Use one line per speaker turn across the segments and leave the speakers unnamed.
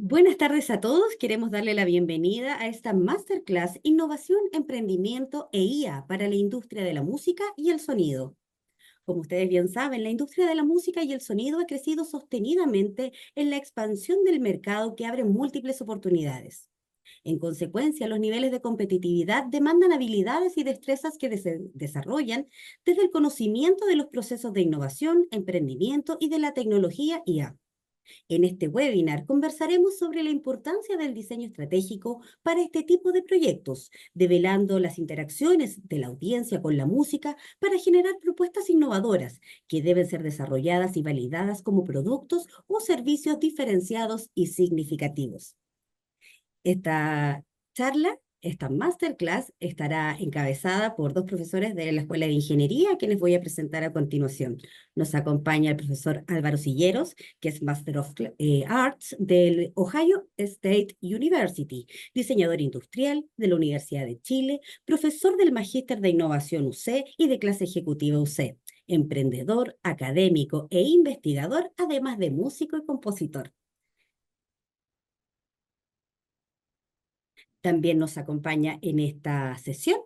Buenas tardes a todos. Queremos darle la bienvenida a esta Masterclass Innovación, Emprendimiento e IA para la industria de la música y el sonido. Como ustedes bien saben, la industria de la música y el sonido ha crecido sostenidamente en la expansión del mercado que abre múltiples oportunidades. En consecuencia, los niveles de competitividad demandan habilidades y destrezas que desarrollan desde el conocimiento de los procesos de innovación, emprendimiento y de la tecnología IA. En este webinar conversaremos sobre la importancia del diseño estratégico para este tipo de proyectos, develando las interacciones de la audiencia con la música para generar propuestas innovadoras que deben ser desarrolladas y validadas como productos o servicios diferenciados y significativos. Esta charla, esta masterclass, estará encabezada por dos profesores de la Escuela de Ingeniería, a quienes voy a presentar a continuación. Nos acompaña el profesor Álvaro Silleros, que es Master of Arts del Ohio State University, diseñador industrial de la Universidad de Chile, profesor del Magíster de Innovación UC y de clase ejecutiva UC, emprendedor, académico e investigador, además de músico y compositor. También nos acompaña en esta sesión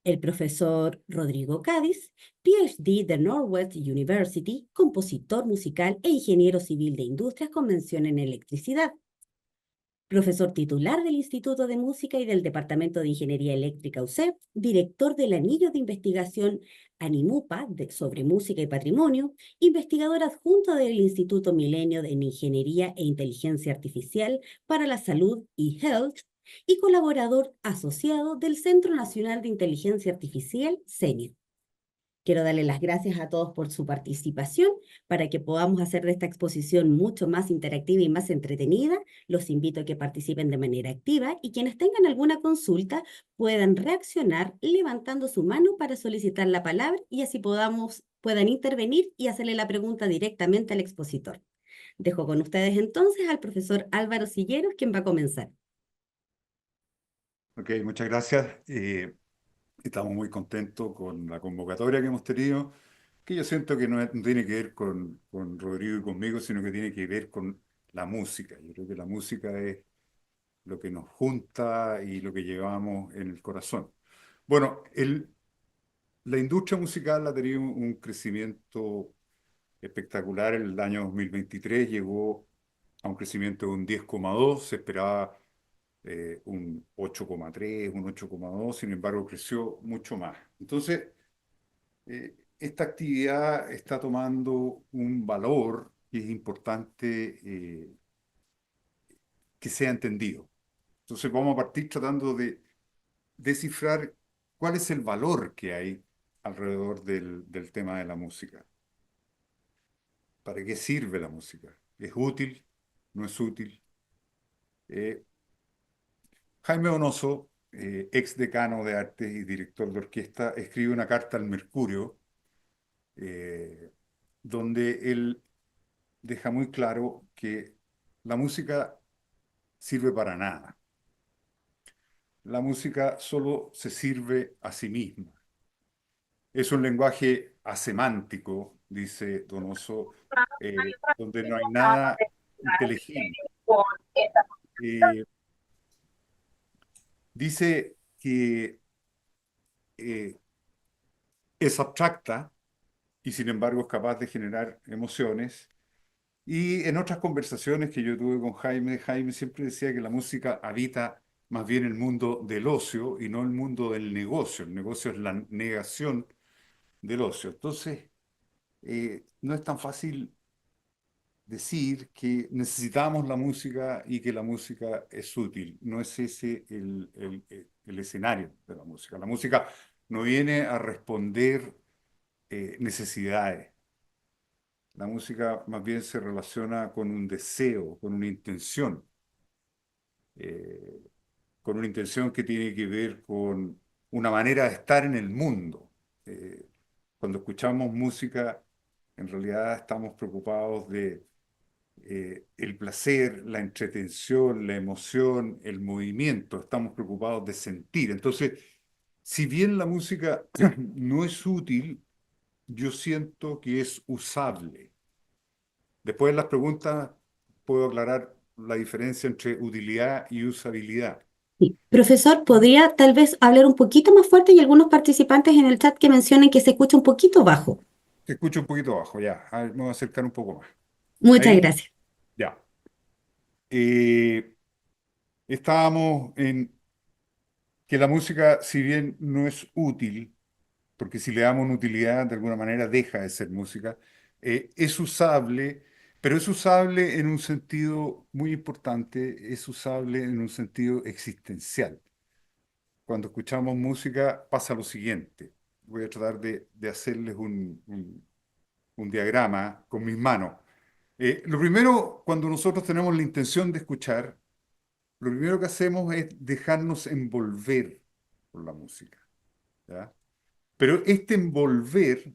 el profesor Rodrigo Cádiz, PhD de Northwest University, compositor musical e ingeniero civil de industrias con mención en electricidad. Profesor titular del Instituto de Música y del Departamento de Ingeniería Eléctrica UCEP, director del anillo de investigación ANIMUPA sobre música y patrimonio, investigador adjunto del Instituto Milenio en Ingeniería e Inteligencia Artificial para la Salud y Health, y colaborador asociado del Centro Nacional de Inteligencia Artificial, CENIR. Quiero darle las gracias a todos por su participación. Para que podamos hacer de esta exposición mucho más interactiva y más entretenida, los invito a que participen de manera activa y quienes tengan alguna consulta puedan reaccionar levantando su mano para solicitar la palabra y así puedan intervenir y hacerle la pregunta directamente al expositor. Dejo con ustedes entonces al profesor Álvaro Silleros, quien va a comenzar.
Ok, muchas gracias. Estamos muy contentos con la convocatoria que hemos tenido, que yo siento que no tiene que ver con Rodrigo y conmigo, sino que tiene que ver con la música. Yo creo que la música es lo que nos junta y lo que llevamos en el corazón. Bueno, la industria musical ha tenido un crecimiento espectacular. El año 2023 llegó a un crecimiento de un 10,2, se esperaba un 8,3, un 8,2, sin embargo creció mucho más. Entonces, esta actividad está tomando un valor que es importante que sea entendido. Entonces vamos a partir tratando de descifrar cuál es el valor que hay alrededor del tema de la música. ¿Para qué sirve la música? ¿Es útil? ¿No es útil? Eh, Jaime Donoso, ex decano de arte y director de orquesta, escribe una carta al Mercurio, eh, donde él deja muy claro que la música sirve para nada. La música solo se sirve a sí misma. Es un lenguaje asemántico, dice Donoso, donde no hay nada inteligible. Eh, Dice que eh, es abstracta y sin embargo es capaz de generar emociones. Y en otras conversaciones que yo tuve con Jaime, Jaime siempre decía que la música habita más bien el mundo del ocio y no el mundo del negocio. El negocio es la negación del ocio. Entonces, no es tan fácil decir que necesitamos la música y que la música es útil. No es ese el escenario de la música. La música no viene a responder necesidades. La música más bien se relaciona con un deseo, eh, con una intención que tiene que ver con una manera de estar en el mundo. Eh, Cuando escuchamos música, en realidad estamos preocupados de el placer, la entretención, la emoción, el movimiento, estamos preocupados de sentir. Entonces, si bien la música no es útil, yo siento que es usable. Después de las preguntas puedo aclarar la diferencia entre utilidad y usabilidad.
Sí. Profesor, ¿podría tal vez hablar un poquito más fuerte? Y algunos participantes en el chat que mencionen que se escucha un poquito bajo.
Te escucho un poquito bajo, ya. A ver, me voy a acercar un poco más.
Muchas
Ahí,
gracias.
ya. Eh, Estábamos en que la música, si bien no es útil, porque si le damos una utilidad, de alguna manera deja de ser música, es usable, pero es usable en un sentido muy importante, es usable en un sentido existencial. Cuando escuchamos música pasa lo siguiente. Voy a tratar de hacerles un diagrama con mis manos. Lo primero, cuando nosotros tenemos la intención de escuchar, lo primero que hacemos es dejarnos envolver por la música, ¿ya? Pero este envolver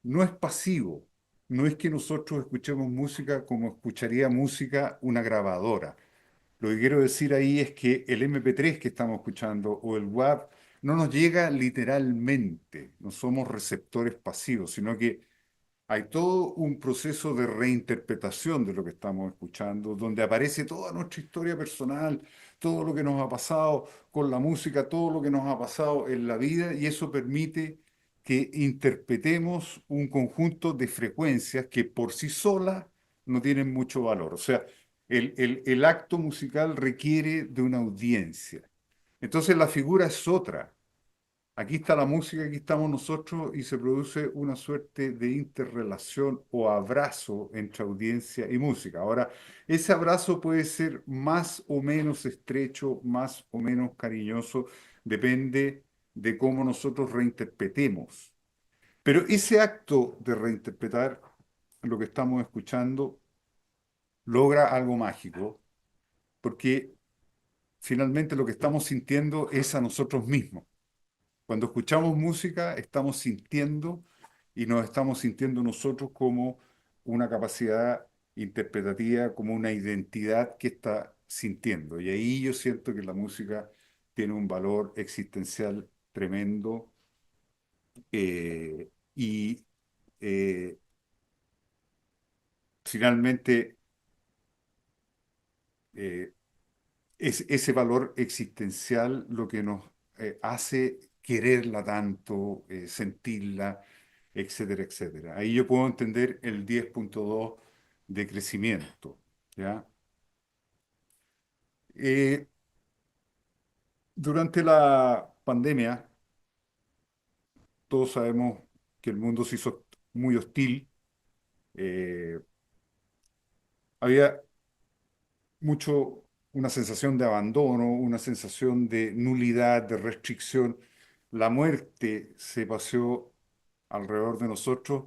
no es pasivo, no es que nosotros escuchemos música como escucharía música una grabadora. Lo que quiero decir ahí es que el MP3 que estamos escuchando o el WAV no nos llega literalmente, no somos receptores pasivos, sino que hay todo un proceso de reinterpretación de lo que estamos escuchando, donde aparece toda nuestra historia personal, todo lo que nos ha pasado con la música, todo lo que nos ha pasado en la vida, y eso permite que interpretemos un conjunto de frecuencias que por sí solas no tienen mucho valor. O sea, el acto musical requiere de una audiencia. Entonces la figura es otra. Aquí está la música, aquí estamos nosotros y se produce una suerte de interrelación o abrazo entre audiencia y música. Ahora, ese abrazo puede ser más o menos estrecho, más o menos cariñoso, depende de cómo nosotros reinterpretemos. Pero ese acto de reinterpretar lo que estamos escuchando logra algo mágico, porque finalmente lo que estamos sintiendo es a nosotros mismos. Cuando escuchamos música, estamos sintiendo y nos estamos sintiendo nosotros como una capacidad interpretativa, como una identidad que está sintiendo. Y ahí yo siento que la música tiene un valor existencial tremendo y eh, finalmente eh, es ese valor existencial lo que nos hace quererla tanto, sentirla, etcétera, etcétera. Ahí yo puedo entender el 10.2 de crecimiento, ¿ya? Eh, Durante la pandemia, todos sabemos que el mundo se hizo muy hostil. eh, Había mucho una sensación de abandono, una sensación de nulidad, de restricción. La muerte se paseó alrededor de nosotros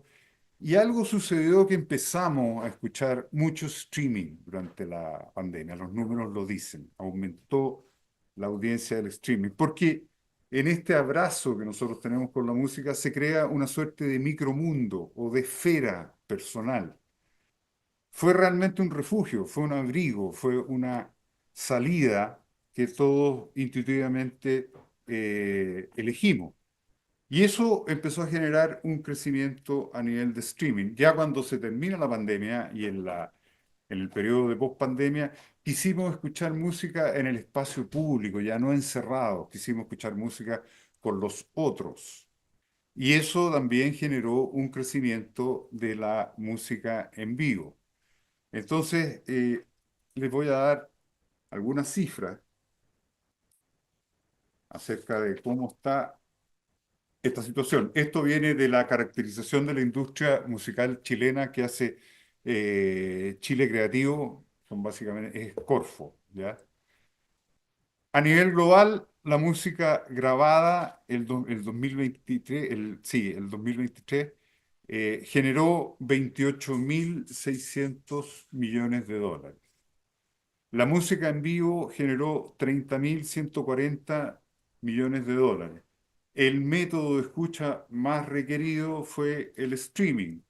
y algo sucedió que empezamos a escuchar mucho streaming durante la pandemia. Los números lo dicen, aumentó la audiencia del streaming, porque en este abrazo que nosotros tenemos con la música se crea una suerte de micromundo o de esfera personal. Fue realmente un refugio, fue un abrigo, fue una salida que todos intuitivamente elegimos. Y eso empezó a generar un crecimiento a nivel de streaming. Ya cuando se termina la pandemia y en el periodo de post-pandemia, quisimos escuchar música en el espacio público, ya no encerrados, quisimos escuchar música con los otros. Y eso también generó un crecimiento de la música en vivo. Entonces, les voy a dar algunas cifras acerca de cómo está esta situación. Esto viene de la caracterización de la industria musical chilena que hace Chile Creativo, son básicamente, es Corfo, ¿ya? A nivel global, la música grabada el 2023, sí, el 2023, generó 28.600 millones de dólares. La música en vivo generó 30.140 millones de dólares. El método de escucha más requerido fue el streaming.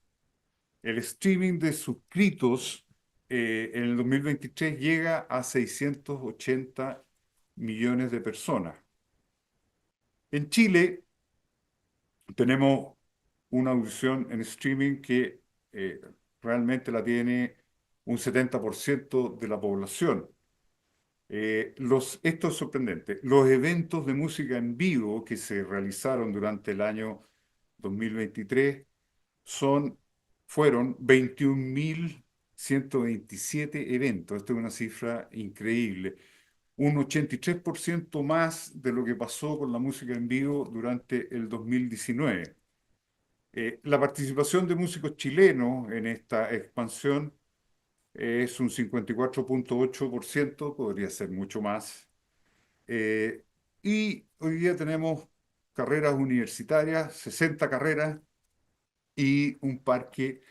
El streaming de suscritos en el 2023 llega a 680 millones de personas. En Chile tenemos una audición en streaming que eh, realmente la tiene un 70% de la población. Esto es sorprendente. Los eventos de música en vivo que se realizaron durante el año 2023 son, fueron 21.127 eventos. Esto es una cifra increíble. Un 83% más de lo que pasó con la música en vivo durante el 2019. La participación de músicos chilenos en esta expansión es un 54,8%, podría ser mucho más. Eh, y hoy día tenemos carreras universitarias, 60 carreras y un parque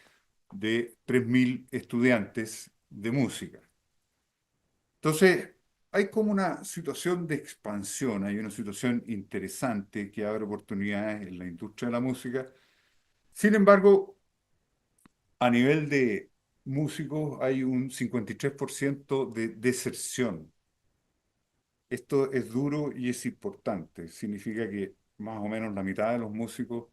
de 3.000 estudiantes de música. Entonces, hay como una situación de expansión, hay una situación interesante que abre oportunidades en la industria de la música. Sin embargo, a nivel de músicos hay un 53% de deserción. Esto es duro y es importante. Significa que más o menos la mitad de los músicos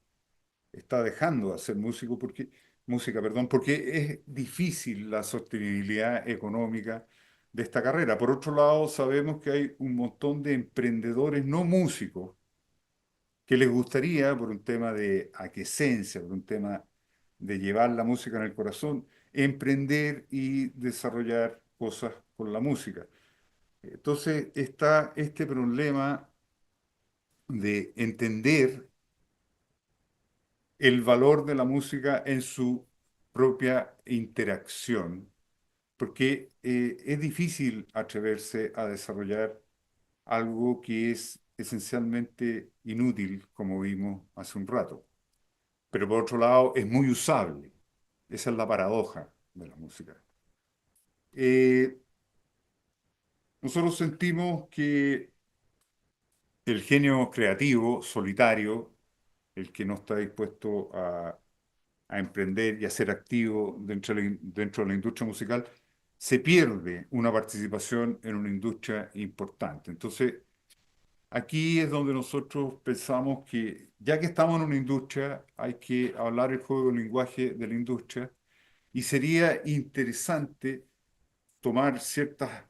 está dejando de hacer música, perdón, porque es difícil la sostenibilidad económica de esta carrera. Por otro lado, sabemos que hay un montón de emprendedores no músicos que les gustaría, por un tema de aquiescencia, por un tema de llevar la música en el corazón, emprender y desarrollar cosas con la música. Entonces está este problema de entender el valor de la música en su propia interacción, porque es difícil atreverse a desarrollar algo que es esencialmente inútil, como vimos hace un rato, pero por otro lado es muy usable. Esa es la paradoja de la música. Eh, Nosotros sentimos que el genio creativo, solitario, el que no está dispuesto a emprender y a ser activo dentro de la industria musical, se pierde una participación en una industria importante. Entonces, aquí es donde nosotros pensamos que ya que estamos en una industria, hay que hablar el juego del lenguaje de la industria y sería interesante tomar ciertas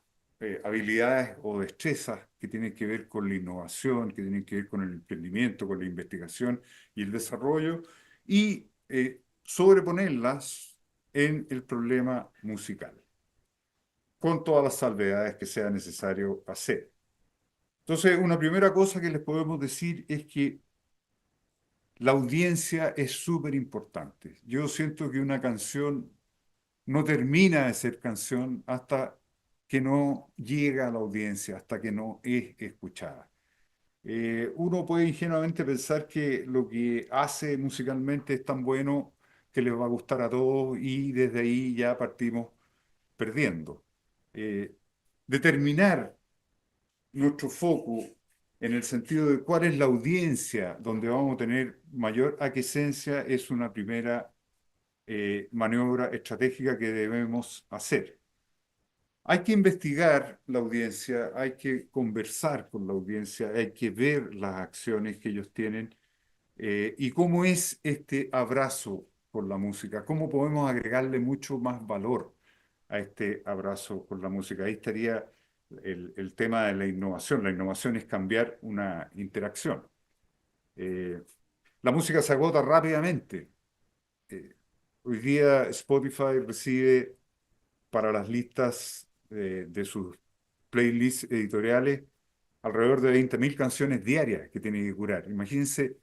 habilidades o destrezas que tienen que ver con la innovación, que tienen que ver con el emprendimiento, con la investigación y el desarrollo, y sobreponerlas en el problema musical, con todas las salvedades que sea necesario hacer. Entonces, una primera cosa que les podemos decir es que la audiencia es súper importante. Yo siento que una canción no termina de ser canción hasta que no llega a la audiencia, hasta que no es escuchada. Uno puede ingenuamente pensar que lo que hace musicalmente es tan bueno que les va a gustar a todos y desde ahí ya partimos perdiendo. Eh, Determinar nuestro foco en el sentido de cuál es la audiencia donde vamos a tener mayor aquiescencia es una primera maniobra estratégica que debemos hacer. Hay que investigar la audiencia, hay que conversar con la audiencia, hay que ver las acciones que ellos tienen y cómo es este abrazo con la música, cómo podemos agregarle mucho más valor a este abrazo con la música. Ahí estaría el tema de la innovación. La innovación es cambiar una interacción. Eh, la música se agota rápidamente. Eh, Hoy día Spotify recibe para las listas de sus playlists editoriales alrededor de 20.000 canciones diarias que tiene que curar. Imagínense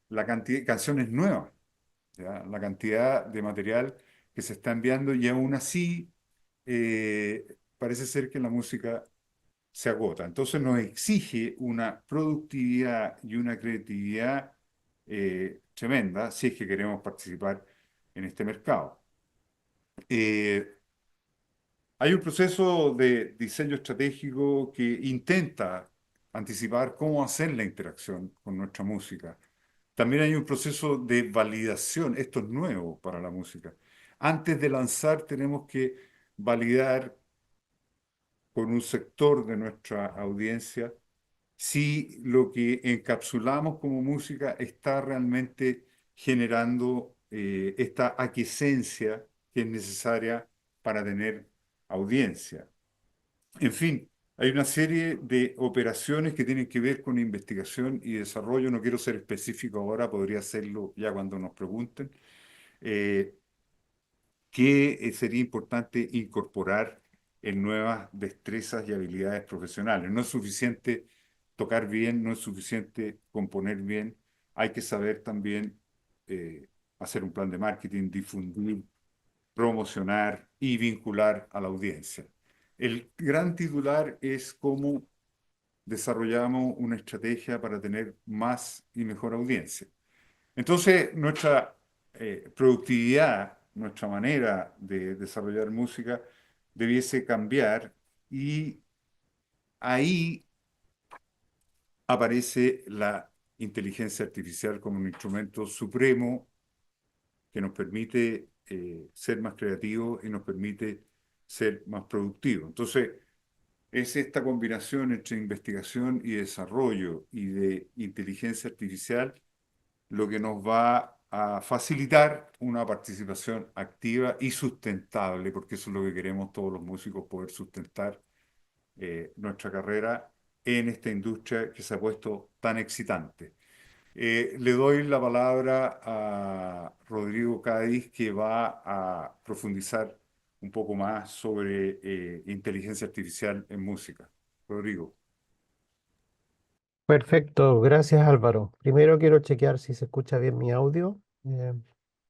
la cantidad de canciones nuevas, ¿ya? La cantidad de material que se está enviando y aún así parece ser que la música se agota. Entonces nos exige una productividad y una creatividad tremenda si es que queremos participar en este mercado. Eh, Hay un proceso de diseño estratégico que intenta anticipar cómo hacer la interacción con nuestra música. También hay un proceso de validación. Esto es nuevo para la música. Antes de lanzar tenemos que validar con un sector de nuestra audiencia si lo que encapsulamos como música está realmente generando esta aquiescencia que es necesaria para tener audiencia. En fin, hay una serie de operaciones que tienen que ver con investigación y desarrollo. No quiero ser específico ahora, podría hacerlo ya cuando nos pregunten, eh, que sería importante incorporar en nuevas destrezas y habilidades profesionales. No es suficiente tocar bien, no es suficiente componer bien, hay que saber también eh, hacer un plan de marketing, difundir, promocionar y vincular a la audiencia. El gran titular es cómo desarrollamos una estrategia para tener más y mejor audiencia. Entonces, nuestra productividad, nuestra manera de desarrollar música debiese cambiar y ahí aparece la inteligencia artificial como un instrumento supremo que nos permite ser más creativos y nos permite ser más productivos. Entonces, es esta combinación entre investigación y desarrollo y de inteligencia artificial lo que nos va a facilitar una participación activa y sustentable, porque eso es lo que queremos todos los músicos, poder sustentar nuestra carrera en esta industria que se ha puesto tan excitante. Le doy la palabra a Rodrigo Cádiz, que va a profundizar un poco más sobre inteligencia artificial en música. Rodrigo.
Perfecto, gracias Álvaro. Primero quiero chequear si se escucha bien mi audio.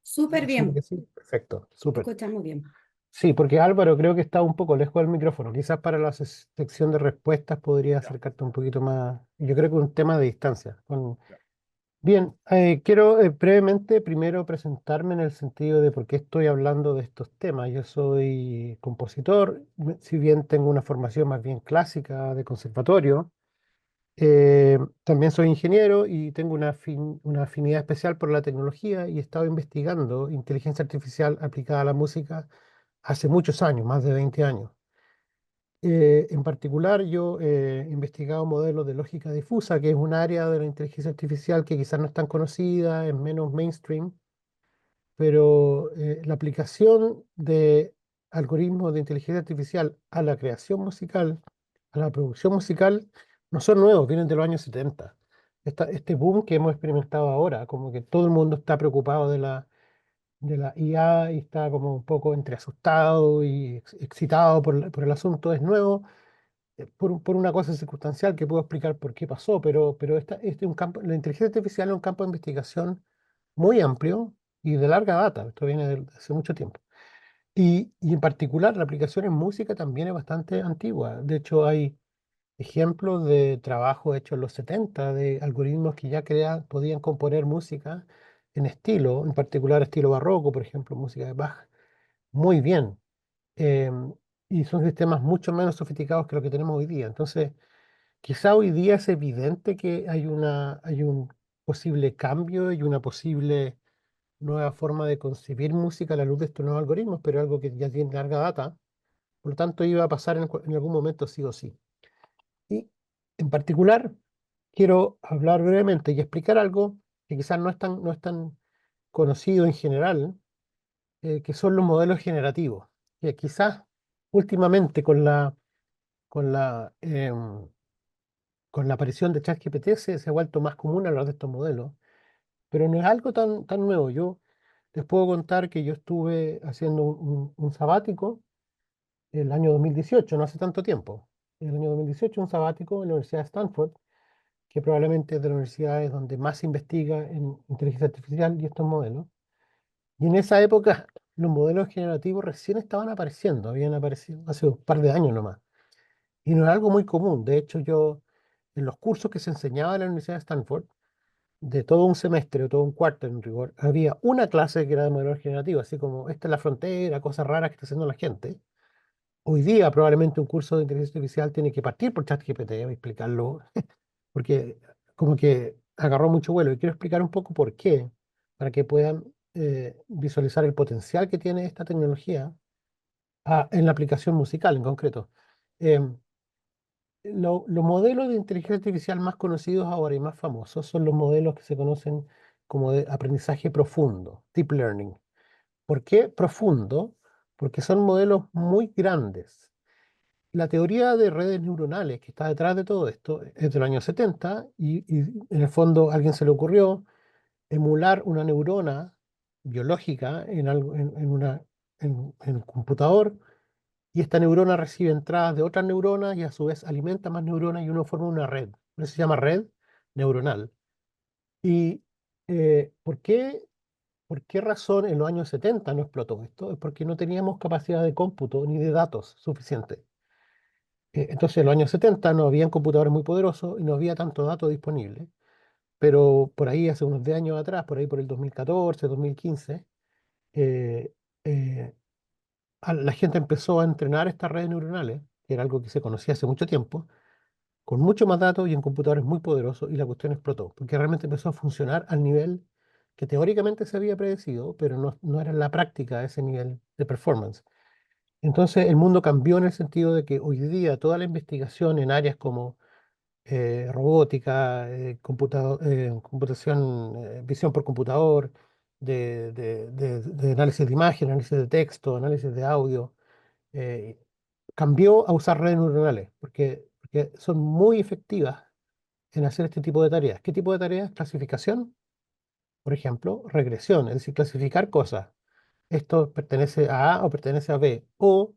Súper
Asumo que
bien,
sí. Perfecto, súper.
escuchamos bien.
Sí, porque Álvaro creo que está un poco lejos del micrófono. Quizás para la sección de respuestas podría
Ya,
acercarte un poquito más. Yo creo que un tema de distancia.
ya.
Bien, quiero brevemente primero presentarme en el sentido de por qué estoy hablando de estos temas. Yo soy compositor, si bien tengo una formación más bien clásica de conservatorio. También soy ingeniero y tengo una afinidad especial por la tecnología y he estado investigando inteligencia artificial aplicada a la música hace muchos años, más de 20 años. En particular, yo he investigado modelos de lógica difusa, que es un área de la inteligencia artificial que quizás no es tan conocida, es menos mainstream, pero la aplicación de algoritmos de inteligencia artificial a la creación musical, a la producción musical, no son nuevos, vienen de los años 70. Este boom que hemos experimentado ahora, como que todo el mundo está preocupado de la IA y está como un poco entre asustado y excitado por el asunto, es nuevo, por una cosa circunstancial que puedo explicar por qué pasó, pero este es un campo, la inteligencia artificial es un campo de investigación muy amplio y de larga data. Esto viene de hace mucho tiempo. Y en particular, la aplicación en música también es bastante antigua. De hecho, hay ejemplos de trabajo hecho en los 70 de algoritmos que ya podían componer música en estilo, en particular estilo barroco, por ejemplo, música de Bach, muy bien. Em, y son sistemas mucho menos sofisticados que lo que tenemos hoy día. Entonces, quizá hoy día es evidente que hay un posible cambio y una posible nueva forma de concebir música a la luz de estos nuevos algoritmos, pero algo que ya tiene larga data, por lo tanto iba a pasar en algún momento sí o sí. Y en particular quiero hablar brevemente y explicar algo que quizás no es tan conocido en general, que son los modelos generativos, que quizás últimamente con la aparición de ChatGPT se ha vuelto más común hablar de estos modelos, pero no es algo tan nuevo. Yo les puedo contar que yo estuve haciendo un sabático el año 2018, no hace tanto tiempo. El año 2018, un sabático en la Universidad de Stanford, que probablemente es de las universidades donde más se investiga en inteligencia artificial y estos modelos. Y en esa época, los modelos generativos recién estaban apareciendo, habían aparecido hace un par de años nomás. Y no es algo muy común. De hecho, yo, en los cursos que se enseñaba en la Universidad de Stanford, de todo un semestre o todo un cuarto en rigor, había una clase que era de modelos generativos, así como esta es la frontera, cosas raras que está haciendo la gente. Hoy día probablemente un curso de inteligencia artificial tiene que partir por ChatGPT, voy a explicarlo, porque como que agarró mucho vuelo. Y quiero explicar un poco por qué, para que puedan visualizar el potencial que tiene esta tecnología en la aplicación musical en concreto. Em, los modelos de inteligencia artificial más conocidos ahora y más famosos son los modelos que se conocen como de aprendizaje profundo, deep learning. ¿Por qué profundo? porque son modelos muy grandes. La teoría de redes neuronales que está detrás de todo esto es del año 70 y en el fondo a alguien se le ocurrió emular una neurona biológica en un computador, y esta neurona recibe entradas de otras neuronas y a su vez alimenta más neuronas y uno forma una red. Eso se llama red neuronal. ¿Y por qué razón en los años 70 no explotó esto? Es porque no teníamos capacidad de cómputo ni de datos suficiente. Entonces en los años 70 no habían computadores muy poderosos y no había tanto dato disponible. Pero por ahí, hace unos 10 años atrás, por ahí por el 2014, 2015, eh, eh, la gente empezó a entrenar estas redes neuronales, que era algo que se conocía hace mucho tiempo, con mucho más datos y en computadores muy poderosos, y la cuestión explotó, porque realmente empezó a funcionar al nivel que teóricamente se había predecido, pero no era en la práctica ese nivel de performance. Entonces el mundo cambió en el sentido de que hoy día toda la investigación en áreas como robótica, computación, visión por computador, de análisis de imagen, análisis de texto, análisis de audio, eh, cambió a usar redes neuronales, porque son muy efectivas en hacer este tipo de tareas. ¿Qué tipo de tareas? Clasificación, por ejemplo, regresión, es decir, clasificar cosas. Esto pertenece a A o pertenece a B, o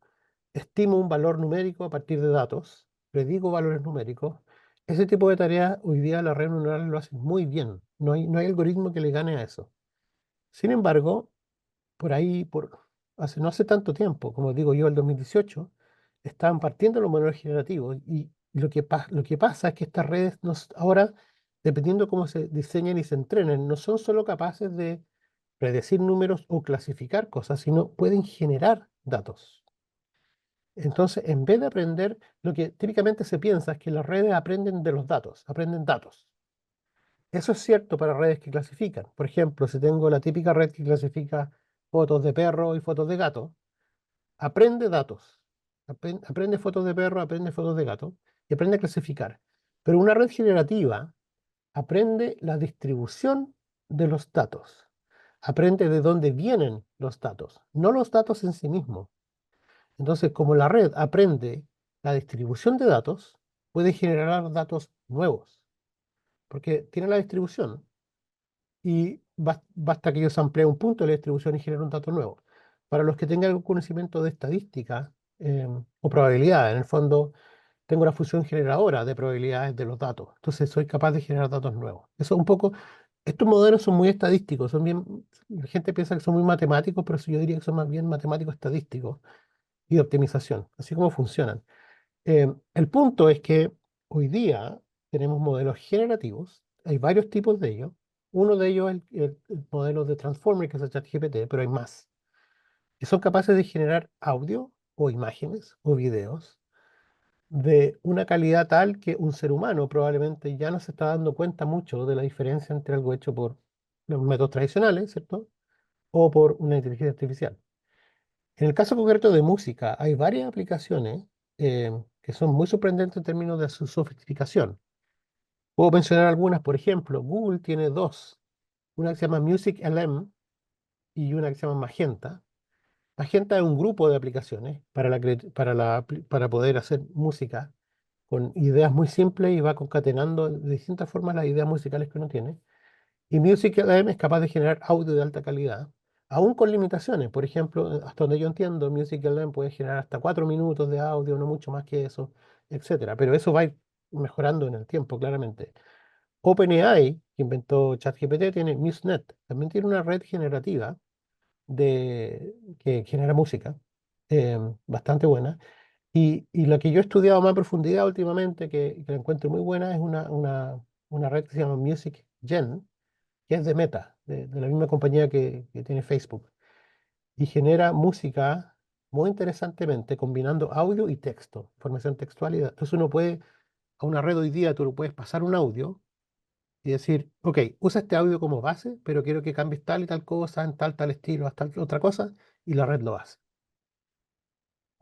estimo un valor numérico a partir de datos, predigo valores numéricos. Ese tipo de tareas hoy día las redes neuronales lo hacen muy bien. No hay algoritmo que le gane a eso. Sin embargo, por ahí, no hace tanto tiempo, como digo yo, el 2018, estaban partiendo los modelos generativos y lo que pasa es que estas redes ahora, dependiendo cómo se diseñan y se entrenen, no son solo capaces de predecir números o clasificar cosas, sino pueden generar datos. Entonces, en vez de aprender, lo que típicamente se piensa es que las redes aprenden de los datos, aprenden datos. Eso es cierto para redes que clasifican. Por ejemplo, si tengo la típica red que clasifica fotos de perro y fotos de gato, aprende datos. Aprende fotos de perro, aprende fotos de gato y aprende a clasificar. Pero una red generativa aprende la distribución de los datos. Aprende de dónde vienen los datos, no los datos en sí mismos. Entonces, como la red aprende la distribución de datos, puede generar datos nuevos, porque tiene la distribución y basta que yo samplee un punto de la distribución y genere un dato nuevo. Para los que tengan algún conocimiento de estadística o probabilidad, en el fondo tengo la función generadora de probabilidades de los datos. Entonces soy capaz de generar datos nuevos. Eso un poco, estos modelos son muy estadísticos, la gente piensa que son muy matemáticos, pero yo diría que son más bien matemáticos estadísticos y de optimización, así como funcionan. El punto es que hoy día tenemos modelos generativos, hay varios tipos de ellos. Uno de ellos es el modelo de Transformer, que es el ChatGPT, pero hay más, que son capaces de generar audio o imágenes o videos de una calidad tal que un ser humano probablemente ya no se está dando cuenta mucho de la diferencia entre algo hecho por los métodos tradicionales, ¿cierto? O por una inteligencia artificial. En el caso concreto de música, hay varias aplicaciones que son muy sorprendentes en términos de su sofisticación. Puedo mencionar algunas, por ejemplo, Google tiene dos, una que se llama Music LM y una que se llama Magenta. Magenta es un grupo de aplicaciones para poder hacer música con ideas muy simples y va concatenando de distintas formas las ideas musicales que uno tiene. Y Music LM es capaz de generar audio de alta calidad, aún con limitaciones. Por ejemplo, hasta donde yo entiendo, Music LM puede generar hasta 4 minutos de audio, no mucho más que eso, etcétera. Pero eso va a ir mejorando en el tiempo, claramente. OpenAI, que inventó ChatGPT, tiene MuseNet. También tiene una red generativa que genera música bastante buena. Y lo que yo he estudiado más en profundidad últimamente, que la encuentro muy buena, es una red que se llama Music Gen, que es de Meta, de la misma compañía que tiene Facebook, y genera música muy interesantemente, combinando audio y texto, información textual. Entonces uno puede, a una red hoy día, tú lo puedes pasar un audio y decir, ok, usa este audio como base, pero quiero que cambies tal y tal cosa, en tal estilo, hasta otra cosa, y la red lo hace.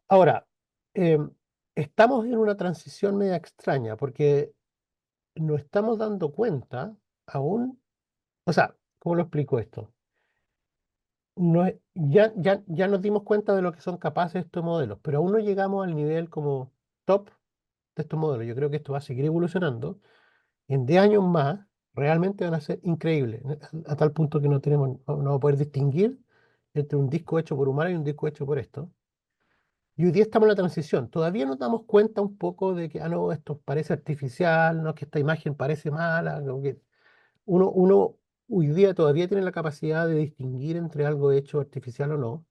Ahora, em, estamos en una transición media extraña, porque nos estamos dando cuenta aún, o sea, ¿cómo lo explico esto? ya nos dimos cuenta de lo que son capaces estos modelos, pero aún no llegamos al nivel como top de estos modelos. Yo creo que esto va a seguir evolucionando. En 10 años más, realmente van a ser increíbles, a tal punto que no vamos a poder distinguir entre un disco hecho por humanos y un disco hecho por esto. Y hoy día estamos en la transición. Todavía nos damos cuenta un poco de que, no, esto parece artificial, no, que esta imagen parece mala. Como que uno hoy día todavía tiene la capacidad de distinguir entre algo hecho artificial o no.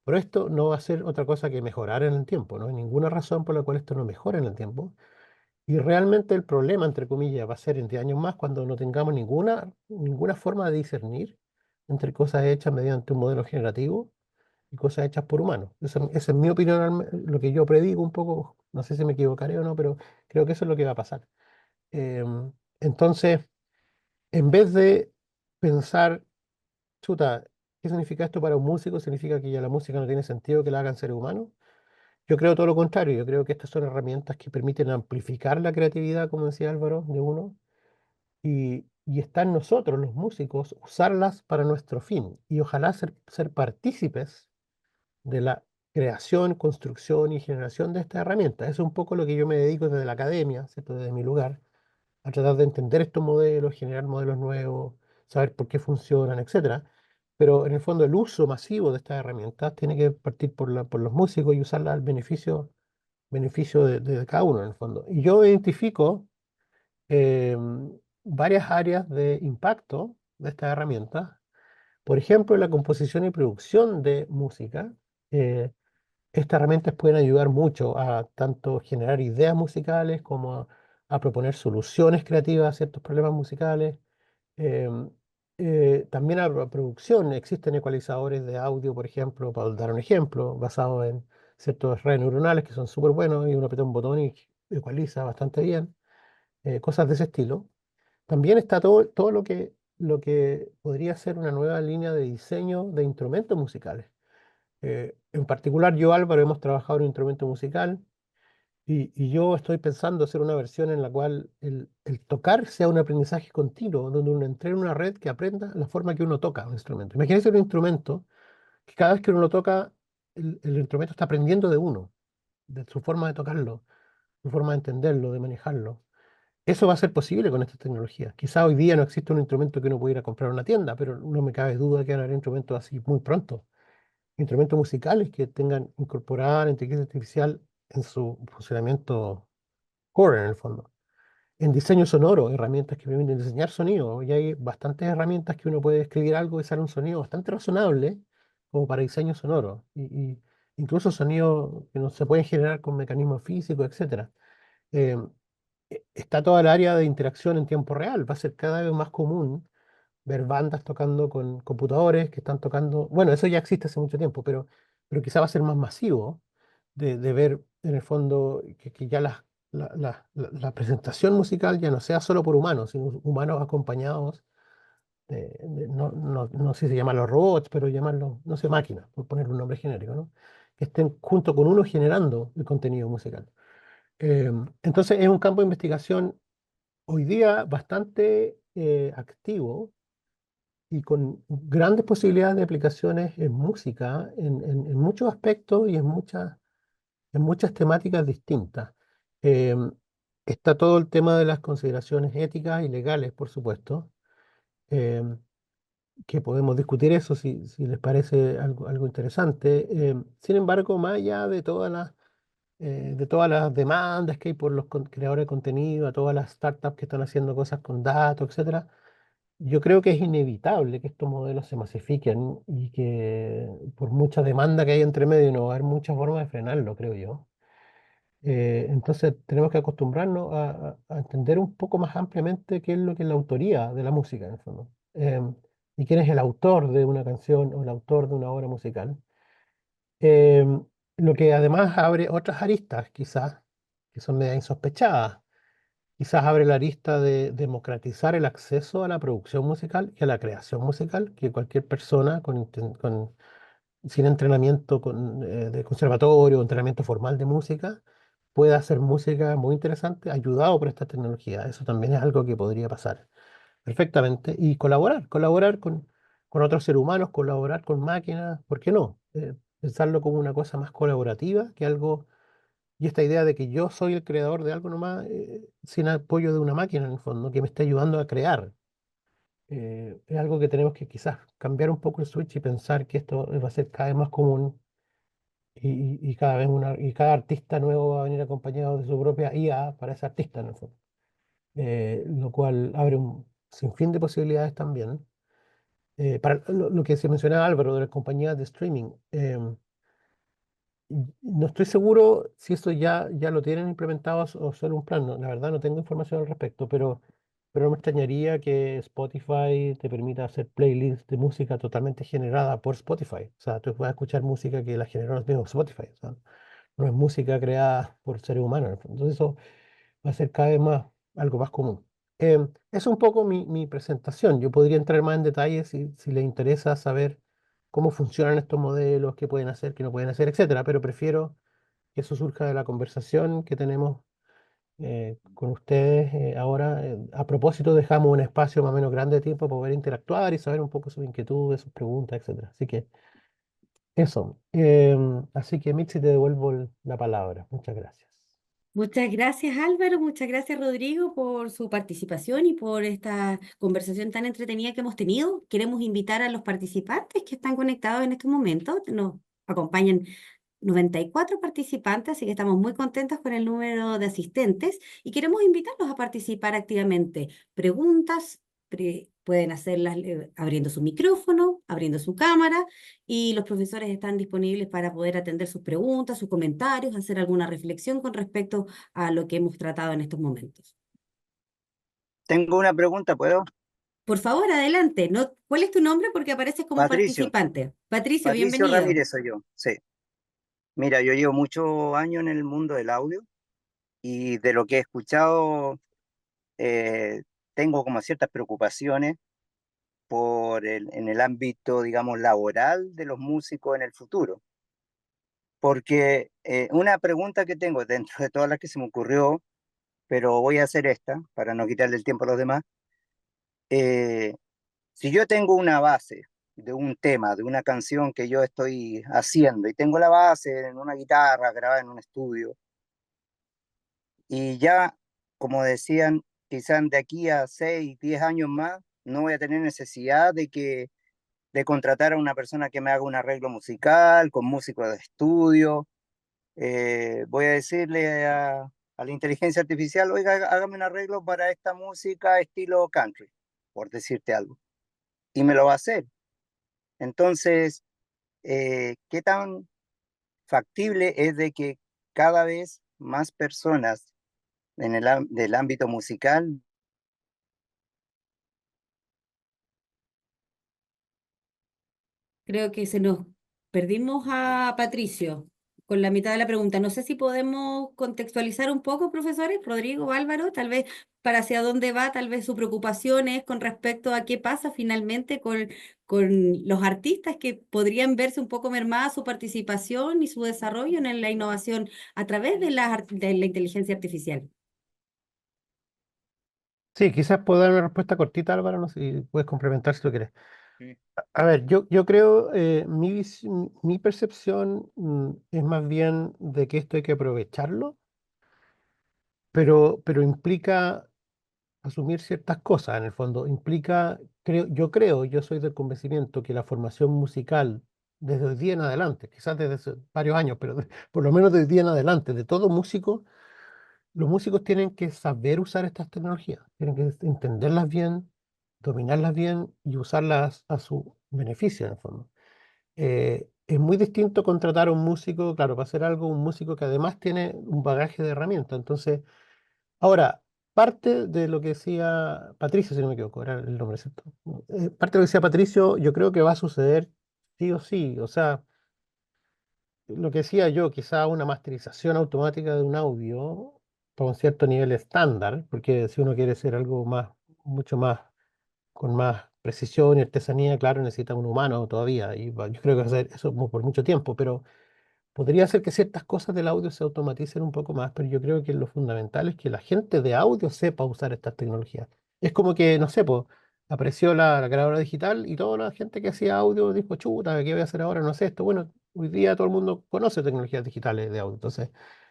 Pero esto no va a ser otra cosa que mejorar en el tiempo. No hay ninguna razón por la cual esto no mejore en el tiempo. Y realmente el problema, entre comillas, va a ser en 10 años más cuando no tengamos ninguna forma de discernir entre cosas hechas mediante un modelo generativo y cosas hechas por humanos. Esa es mi opinión, lo que yo predigo un poco. No sé si me equivocaré o no, pero creo que eso es lo que va a pasar. Em, entonces, en vez de pensar, chuta, ¿qué significa esto para un músico? ¿Significa que ya la música no tiene sentido que la hagan seres humanos? Yo creo todo lo contrario. Yo creo que estas son herramientas que permiten amplificar la creatividad, como decía Álvaro, de uno, y está en nosotros, los músicos, usarlas para nuestro fin y ojalá ser partícipes de la creación, construcción y generación de estas herramientas. Eso es un poco lo que yo me dedico desde la academia, ¿cierto? Desde mi lugar, a tratar de entender estos modelos, generar modelos nuevos, saber por qué funcionan, etcétera. Pero en el fondo el uso masivo de estas herramientas tiene que partir por los músicos y usarlas al beneficio de cada uno en el fondo. Y yo identifico varias áreas de impacto de estas herramientas. Por ejemplo, en la composición y producción de música. eh, Estas herramientas pueden ayudar mucho a tanto generar ideas musicales como a proponer soluciones creativas a ciertos problemas musicales. Em, También a la producción existen ecualizadores de audio, por ejemplo, para dar un ejemplo, basado en ciertas redes neuronales que son súper buenos y uno aprieta un botón y ecualiza bastante bien, cosas de ese estilo. También está todo lo que podría ser una nueva línea de diseño de instrumentos musicales. En particular, yo, Álvaro, hemos trabajado en un instrumento musical y yo estoy pensando hacer una versión en la cual el tocar sea un aprendizaje continuo, donde uno entre en una red que aprenda la forma que uno toca un instrumento. Imagínense un instrumento que cada vez que uno lo toca, el instrumento está aprendiendo de uno, de su forma de tocarlo, su forma de entenderlo, de manejarlo. Eso va a ser posible con estas tecnologías. Quizá hoy día no existe un instrumento que uno pudiera comprar en una tienda, pero no me cabe duda que van a haber instrumentos así muy pronto. Instrumentos musicales que tengan incorporada la inteligencia artificial en su funcionamiento core, en el fondo. En diseño sonoro, herramientas que permiten diseñar sonido. Y hay bastantes herramientas que uno puede escribir algo y sale un sonido bastante razonable como para diseño sonoro. Y incluso sonidos que no se pueden generar con mecanismos físicos, etcétera. Eh, Está toda el área de interacción en tiempo real. Va a ser cada vez más común ver bandas tocando con computadores que están tocando. Bueno, eso ya existe hace mucho tiempo, pero quizá va a ser más masivo de ver en el fondo que ya la presentación musical ya no sea solo por humanos, sino humanos acompañados. No sé si se llaman los robots, pero llamarlos, no sé, máquinas, por poner un nombre genérico, ¿no? Que estén junto con uno generando el contenido musical. Entonces es un campo de investigación hoy día bastante activo y con grandes posibilidades de aplicaciones en música, en muchos aspectos y en muchas temáticas distintas. Em, Está todo el tema de las consideraciones éticas y legales, por supuesto, em, que podemos discutir eso si les parece algo interesante. Sin embargo, más allá de todas las demandas que hay por los creadores de contenido, a todas las startups que están haciendo cosas con datos, etcétera, yo creo que es inevitable que estos modelos se masifiquen y que por mucha demanda que hay entre medio no va a haber mucha forma de frenarlo, creo yo. Entonces tenemos que acostumbrarnos a entender un poco más ampliamente qué es lo que es la autoría de la música, en el fondo. Y quién es el autor de una canción o el autor de una obra musical. Em, lo que además abre otras aristas, quizás, que son medio insospechadas. Quizás abre la arista de democratizar el acceso a la producción musical y a la creación musical, que cualquier persona sin entrenamiento de conservatorio o entrenamiento formal de música pueda hacer música muy interesante, ayudado por esta tecnología. Eso también es algo que podría pasar perfectamente. Y colaborar con otros seres humanos, colaborar con máquinas, ¿por qué no? Pensarlo como una cosa más colaborativa que algo, y esta idea de que yo soy el creador de algo nomás, sin apoyo de una máquina en el fondo, que me esté ayudando a crear. Es algo que tenemos que quizás cambiar un poco el switch y pensar que esto va a ser cada vez más común y cada vez y cada artista nuevo va a venir acompañado de su propia IA para ese artista en el fondo. Lo cual abre un sinfín de posibilidades también. Para lo que se mencionaba Álvaro de las compañías de streaming, no estoy seguro si eso ya lo tienen implementado o solo un plan. La verdad no tengo información al respecto, pero no me extrañaría que Spotify te permita hacer playlists de música totalmente generada por Spotify. O sea, tú puedes escuchar música que la generó el mismo Spotify. O sea, no es música creada por seres humanos, en el fondo. Entonces eso va a ser cada vez más, algo más común. Es un poco mi presentación. Yo podría entrar más en detalles si les interesa saber cómo funcionan estos modelos, qué pueden hacer, qué no pueden hacer, etcétera, pero prefiero que eso surja de la conversación que tenemos con ustedes ahora. A propósito, dejamos un espacio más o menos grande de tiempo para poder interactuar y saber un poco sus inquietudes, sus preguntas, etcétera. Así que eso. Así que, Mitzi, te devuelvo la palabra. Muchas gracias.
Muchas gracias Álvaro, muchas gracias Rodrigo por su participación y por esta conversación tan entretenida que hemos tenido. Queremos invitar a los participantes que están conectados en este momento. Nos acompañan 94 participantes, así que estamos muy contentos con el número de asistentes y queremos invitarlos a participar activamente. Preguntas, pueden hacerlas abriendo su micrófono, abriendo su cámara y los profesores están disponibles para poder atender sus preguntas, sus comentarios, hacer alguna reflexión con respecto a lo que hemos tratado en estos momentos.
Tengo una pregunta, ¿puedo?
Por favor, adelante. No, ¿cuál es tu nombre? Porque apareces como
Patricio,
participante. Patricio,
Patricio
bienvenido.
Ramírez soy yo, sí. Mira, yo llevo muchos años en el mundo del audio y de lo que he escuchado eh, tengo como ciertas preocupaciones en el ámbito, digamos, laboral de los músicos en el futuro. Porque una pregunta que tengo dentro de todas las que se me ocurrió, pero voy a hacer esta para no quitarle el tiempo a los demás. eh, Si yo tengo una base de un tema, de una canción que yo estoy haciendo y tengo la base en una guitarra grabada en un estudio y ya, como decían, quizás de aquí a 6, 10 años más, no voy a tener necesidad de contratar a una persona que me haga un arreglo musical con músicos de estudio. Voy a decirle a la inteligencia artificial, oiga, hágame un arreglo para esta música estilo country, por decirte algo, y me lo va a hacer. Entonces, ¿qué tan factible es de que cada vez más personas del ámbito musical?
Creo que se nos perdimos a Patricio con la mitad de la pregunta. No sé si podemos contextualizar un poco, profesores, Rodrigo, Álvaro, tal vez para hacia dónde va, tal vez su preocupación es con respecto a qué pasa finalmente con los artistas que podrían verse un poco mermada su participación y su desarrollo en la innovación a través de de la inteligencia artificial.
Sí, quizás puedo dar una respuesta cortita, Álvaro, no sé si puedes complementar si lo quieres.
Sí.
A ver, yo creo, mi percepción es más bien de que esto hay que aprovecharlo, pero implica asumir ciertas cosas en el fondo. Implica, yo soy del convencimiento que la formación musical desde hoy día en adelante, quizás desde hace varios años, pero por lo menos de hoy día en adelante, de todo músico, los músicos tienen que saber usar estas tecnologías, tienen que entenderlas bien, dominarlas bien y usarlas a su beneficio en el fondo. Es muy distinto contratar a un músico, claro, para hacer algo, un músico que además tiene un bagaje de herramientas. Entonces, ahora, parte de lo que decía Patricio, si no me equivoco, era el nombre, ¿cierto? Parte de lo que decía Patricio, yo creo que va a suceder sí o sí. O sea, lo que decía yo, quizá una masterización automática de un audio para un cierto nivel estándar, porque si uno quiere hacer algo más, mucho más, con más precisión y artesanía, claro, necesita un humano todavía. Y yo creo que va a ser eso por mucho tiempo, pero podría ser que ciertas cosas del audio se automaticen un poco más, pero yo creo que lo fundamental es que la gente de audio sepa usar estas tecnologías. Es como que, no sé, po, apareció la grabadora digital y toda la gente que hacía audio dijo, chuta, ¿qué voy a hacer ahora? No sé esto. Bueno, hoy día todo el mundo conoce tecnologías digitales de audio. Entonces,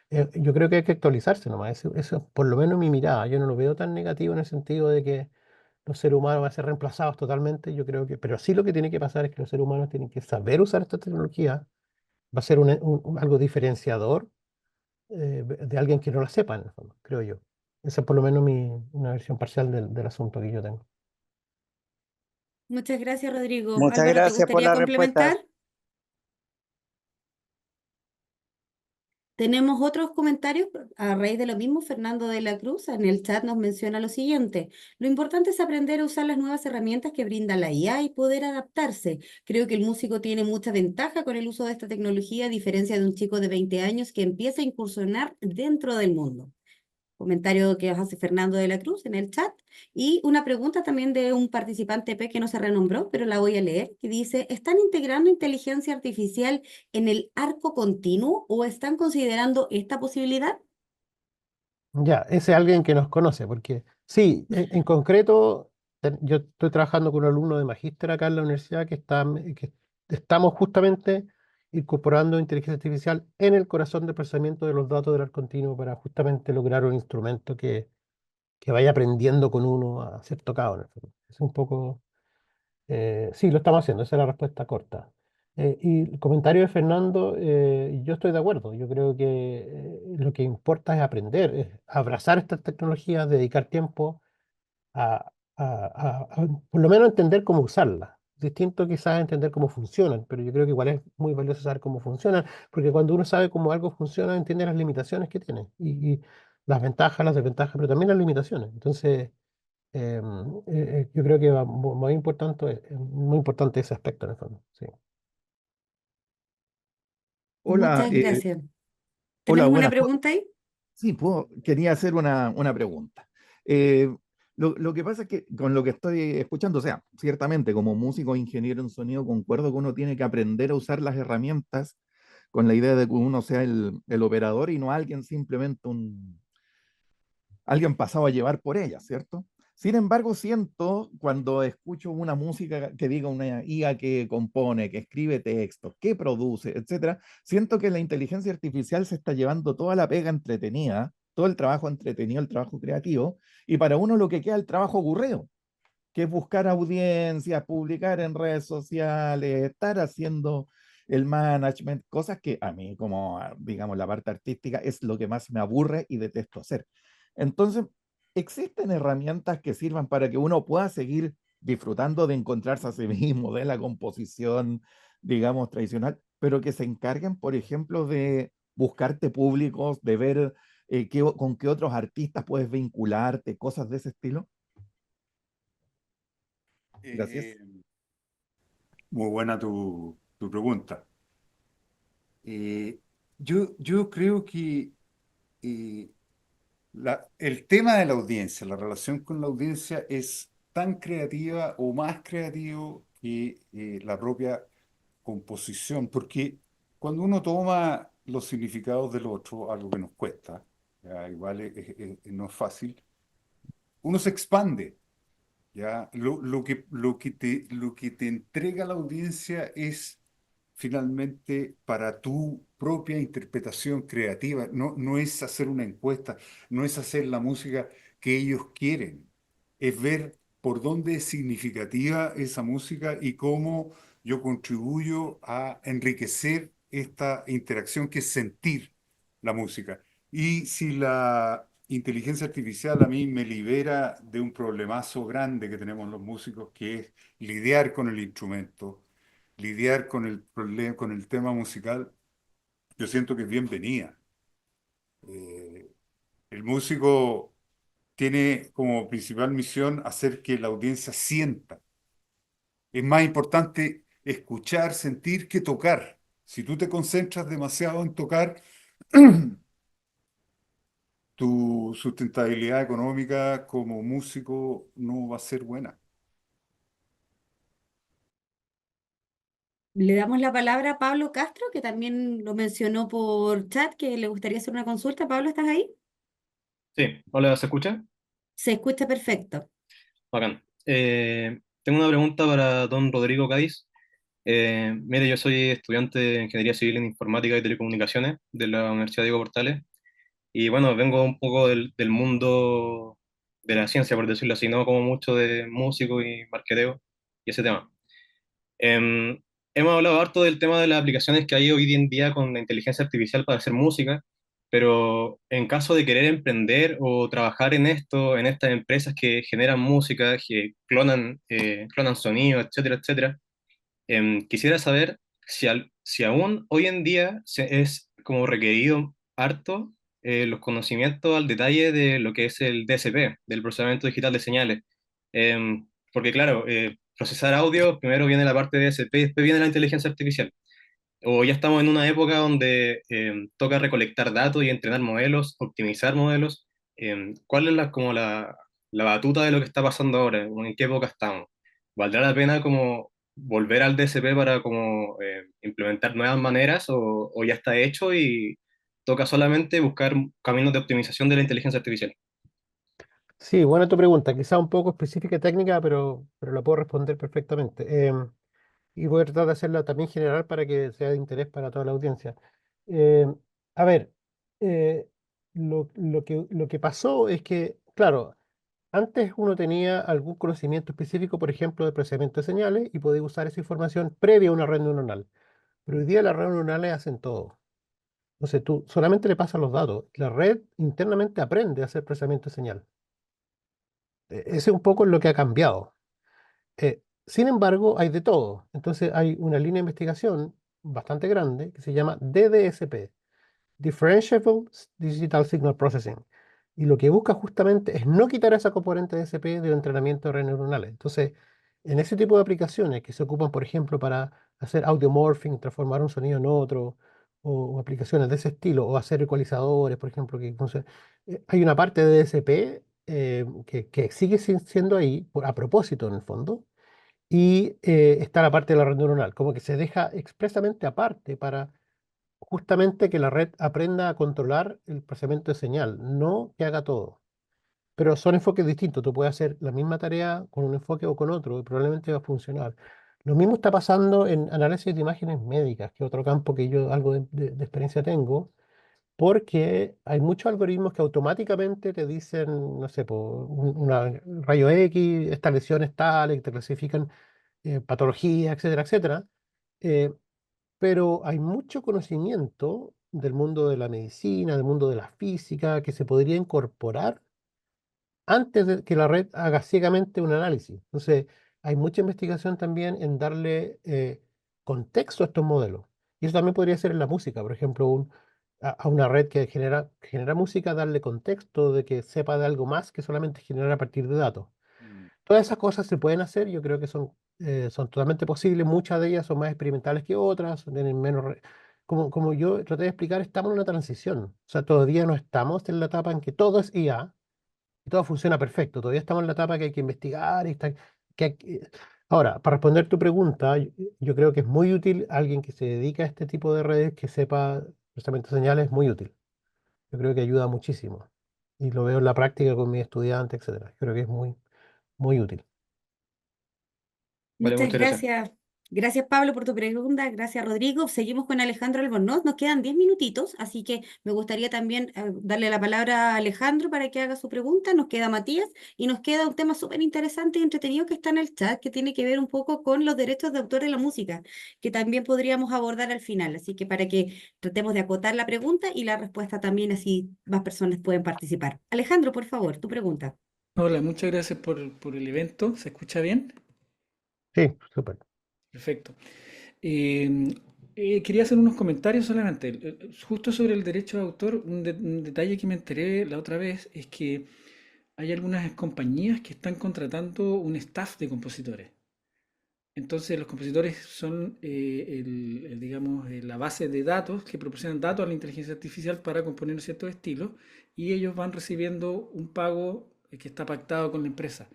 yo creo que hay que actualizarse nomás. Eso es por lo menos mi mirada. Yo no lo veo tan negativo en el sentido de que los seres humanos van a ser reemplazados totalmente. Yo creo que, pero sí lo que tiene que pasar es que los seres humanos tienen que saber usar esta tecnología. Va a ser algo diferenciador de alguien que no la sepa, en el fondo, creo yo. Esa es por lo menos una versión parcial del asunto que yo tengo.
Muchas gracias, Rodrigo.
Muchas
Álvaro, ¿te
gracias por
gustaría
la respuesta.
complementar? Tenemos otros comentarios a raíz de lo mismo. Fernando de la Cruz en el chat nos menciona lo siguiente: lo importante es aprender a usar las nuevas herramientas que brinda la IA y poder adaptarse. Creo que el músico tiene mucha ventaja con el uso de esta tecnología, a diferencia de un chico de 20 años que empieza a incursionar dentro del mundo. Comentario que nos hace Fernando de la Cruz en el chat. Y una pregunta también de un participante P que no se renombró, pero la voy a leer, que dice: ¿están integrando inteligencia artificial en el arco continuo o están considerando esta posibilidad?
Ya, ese es alguien que nos conoce, porque sí, en concreto, yo estoy trabajando con un alumno de magíster acá en la universidad que estamos justamente incorporando inteligencia artificial en el corazón del procesamiento de los datos del arco continuo para justamente lograr un instrumento que vaya aprendiendo con uno a ser tocado, en el fondo. Es un poco. Sí, lo estamos haciendo, esa es la respuesta corta. Y el comentario de Fernando, yo estoy de acuerdo. Yo creo que lo que importa es aprender, es abrazar estas tecnologías, dedicar tiempo por lo menos entender cómo usarlas. Distinto quizás entender cómo funcionan, pero yo creo que igual es muy valioso saber cómo funcionan, porque cuando uno sabe cómo algo funciona, entiende las limitaciones que tiene y las ventajas, las desventajas, pero también las limitaciones. Entonces, yo creo que muy importante ese aspecto en el fondo. Sí.
Hola,
Muchas gracias.
hola,
¿Tenemos una
buenas.
pregunta ahí?
Sí, quería hacer una pregunta. Eh, lo que pasa es que con lo que estoy escuchando, o sea, ciertamente como músico, ingeniero en sonido, concuerdo que uno tiene que aprender a usar las herramientas con la idea de que uno sea el operador y no alguien simplemente alguien pasado a llevar por ella, ¿cierto? Sin embargo, siento cuando escucho una música que diga una IA que compone, que escribe textos, que produce, etcétera, siento que la inteligencia artificial se está llevando toda la pega entretenida, todo el trabajo entretenido, el trabajo creativo, y para uno lo que queda es el trabajo aburrido, que es buscar audiencias, publicar en redes sociales, estar haciendo el management, cosas que a mí, como digamos la parte artística, es lo que más me aburre y detesto hacer. Entonces, existen herramientas que sirvan para que uno pueda seguir disfrutando de encontrarse a sí mismo, de la composición, digamos, tradicional, pero que se encarguen, por ejemplo, de buscarte públicos, de ver con qué otros artistas puedes vincularte, cosas de ese estilo. Gracias.
Eh, Muy buena tu pregunta. Yo creo que eh, el tema de la audiencia, la relación con la audiencia es tan creativa o más creativo que la propia composición, porque cuando uno toma los significados del otro, algo que nos cuesta, ya, igual no es fácil, uno se expande. ¿Ya? Lo que te entrega la audiencia es finalmente para tu propia interpretación creativa. No es hacer una encuesta, no es hacer la música que ellos quieren, es ver por dónde es significativa esa música y cómo yo contribuyo a enriquecer esta interacción que es sentir la música. Y si la inteligencia artificial a mí me libera de un problemazo grande que tenemos los músicos, que es lidiar con el instrumento, lidiar con el problema, con el tema musical, yo siento que es bienvenida. Eh, el músico tiene como principal misión hacer que la audiencia sienta. Es más importante escuchar, sentir que tocar. Si tú te concentras demasiado en tocar, tu sustentabilidad económica como músico no va a ser buena.
Le damos la palabra a Pablo Castro, que también lo mencionó por chat, que le gustaría hacer una consulta. Pablo, ¿estás ahí?
Sí, hola, ¿se escucha?
Se escucha perfecto.
Bacán. Tengo una pregunta para don Rodrigo Cádiz. Mire, yo soy estudiante de Ingeniería Civil en Informática y Telecomunicaciones de la Universidad Diego Portales. Y bueno, vengo un poco del mundo de la ciencia, por decirlo así, no como mucho de músico y marketeo y ese tema. Em, Hemos hablado harto del tema de las aplicaciones que hay hoy en día con la inteligencia artificial para hacer música, pero en caso de querer emprender o trabajar en esto, en estas empresas que generan música, que clonan sonido, etcétera, etcétera, quisiera saber si aún hoy en día es como requerido harto los conocimientos al detalle de lo que es el DSP, del procesamiento digital de señales. Porque claro, procesar audio, primero viene la parte de DSP y después viene la inteligencia artificial. O ya estamos en una época donde toca recolectar datos y entrenar modelos, optimizar modelos. ¿Cuál es la batuta de lo que está pasando ahora? ¿En qué época estamos? ¿Valdrá la pena como volver al DSP para como implementar nuevas maneras o ya está hecho y toca solamente buscar caminos de optimización de la inteligencia artificial?
Sí, buena tu pregunta, quizá un poco específica y técnica, pero la puedo responder perfectamente. Y voy a tratar de hacerla también general para que sea de interés para toda la audiencia. Eh, a ver, eh, lo que pasó es que, claro, antes uno tenía algún conocimiento específico, por ejemplo, de procesamiento de señales y podía usar esa información previa a una red neuronal. Pero hoy día las redes neuronales hacen todo. Entonces tú solamente le pasas los datos. La red internamente aprende a hacer procesamiento de señal. Ese es un poco lo que ha cambiado. Sin embargo, hay de todo. Entonces hay una línea de investigación bastante grande que se llama DDSP, Differentiable Digital Signal Processing. Y lo que busca justamente es no quitar esa componente DSP del entrenamiento de redes neuronales. Entonces, en ese tipo de aplicaciones que se ocupan, por ejemplo, para hacer audio morphing, transformar un sonido en otro, o aplicaciones de ese estilo, o hacer ecualizadores, por ejemplo, hay una parte de DSP que sigue siendo ahí, a propósito en el fondo, y está la parte de la red neuronal, como que se deja expresamente aparte para justamente que la red aprenda a controlar el procesamiento de señal, no que haga todo. Pero son enfoques distintos. Tú puedes hacer la misma tarea con un enfoque o con otro y probablemente va a funcionar. Lo mismo está pasando en análisis de imágenes médicas, que es otro campo que yo algo de experiencia tengo, porque hay muchos algoritmos que automáticamente te dicen, no sé, por un rayo X, esta lesión es tal, y te clasifican patologías, etcétera, etcétera. Eh, pero hay mucho conocimiento del mundo de la medicina, del mundo de la física, que se podría incorporar antes de que la red haga ciegamente un análisis. Entonces, hay mucha investigación también en darle contexto a estos modelos. Y eso también podría ser en la música, por ejemplo, a una red que genera música, darle contexto de que sepa de algo más que solamente generar a partir de datos.
Mm.
Todas esas cosas se pueden hacer, yo creo que son totalmente posibles, muchas de ellas son más experimentales que otras, tienen menos... Como yo traté de explicar, estamos en una transición, o sea, todavía no estamos en la etapa en que todo es IA y todo funciona perfecto, todavía estamos en la etapa que hay que investigar. Ahora, para responder tu pregunta, yo creo que es muy útil alguien que se dedica a este tipo de redes, que sepa procesamiento de señales, es muy útil. Yo creo que ayuda muchísimo y lo veo en la práctica con mis estudiantes, etcétera. Creo que es muy, muy útil.
Vale,
Muchas
muchas gracias.
gracias. Gracias, Pablo, por tu pregunta. Gracias, Rodrigo. Seguimos con Alejandro Albornoz. Nos quedan 10 minutitos, así que me gustaría también darle la palabra a Alejandro para que haga su pregunta. Nos queda Matías y nos queda un tema súper interesante y entretenido que está en el chat, que tiene que ver un poco con los derechos de autor en la música, que también podríamos abordar al final. Así que para que tratemos de acotar la pregunta y la respuesta también, así más personas pueden participar. Alejandro, por favor, tu pregunta.
Hola, muchas gracias por el evento. ¿Se escucha bien?
Sí, súper.
Perfecto. Eh, Quería hacer unos comentarios solamente. Justo sobre el derecho de autor, un detalle que me enteré la otra vez es que hay algunas compañías que están contratando un staff de compositores. Entonces, los compositores son, digamos, la base de datos que proporcionan datos a la inteligencia artificial para componer ciertos estilos y ellos van recibiendo un pago que está pactado con la empresa.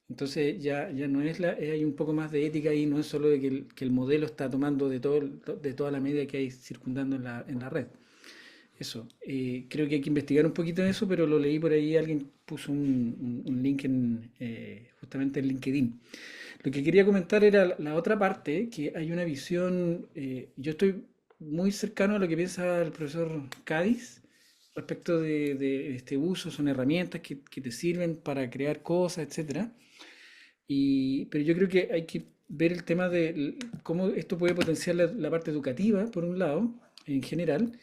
Entonces ya no es hay un poco más de ética ahí, no es solo de que el modelo está tomando de toda la media que hay circundando en la red. Eso. Creo que hay que investigar un poquito de eso, pero lo leí por ahí, alguien puso un link justamente en LinkedIn. Lo que quería comentar era la otra parte, que hay una visión, yo estoy muy cercano a lo que piensa el profesor Cádiz respecto de este uso, son herramientas que te sirven para crear cosas, etcétera. Pero yo creo que hay que ver el tema de cómo esto puede potenciar la parte educativa, por un lado, en general,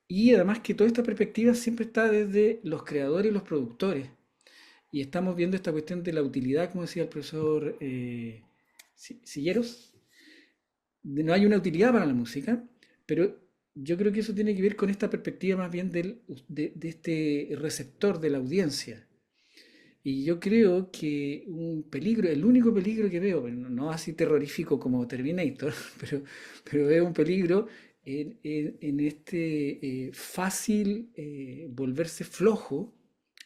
y además que toda esta perspectiva siempre está desde los creadores y los productores. Y estamos viendo esta cuestión de la utilidad, como decía el profesor Silleros, no hay una utilidad para la música, pero yo creo que eso tiene que ver con esta perspectiva más bien de este receptor de la audiencia. Y yo creo que un peligro, el único peligro que veo, bueno, no así terrorífico como Terminator, pero veo un peligro en este fácil volverse flojo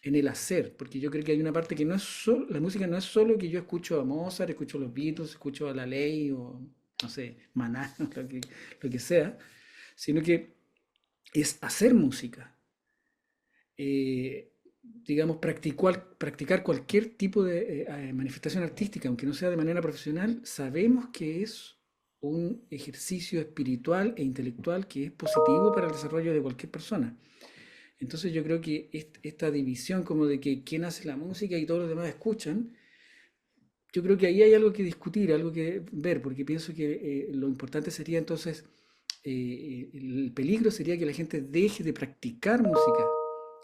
en el hacer, porque yo creo que hay una parte que no es solo, la música no es solo que yo escucho a Mozart, escucho a los Beatles, escucho a La Ley o no sé, Maná, lo que sea, sino que es hacer música. Digamos, practicar cualquier tipo de manifestación artística, aunque no sea de manera profesional, sabemos que es un ejercicio espiritual e intelectual que es positivo para el desarrollo de cualquier persona. Entonces yo creo que esta división como de que quién hace la música y todos los demás escuchan, yo creo que ahí hay algo que discutir, algo que ver, porque pienso que lo importante sería entonces, el peligro sería que la gente deje de practicar música.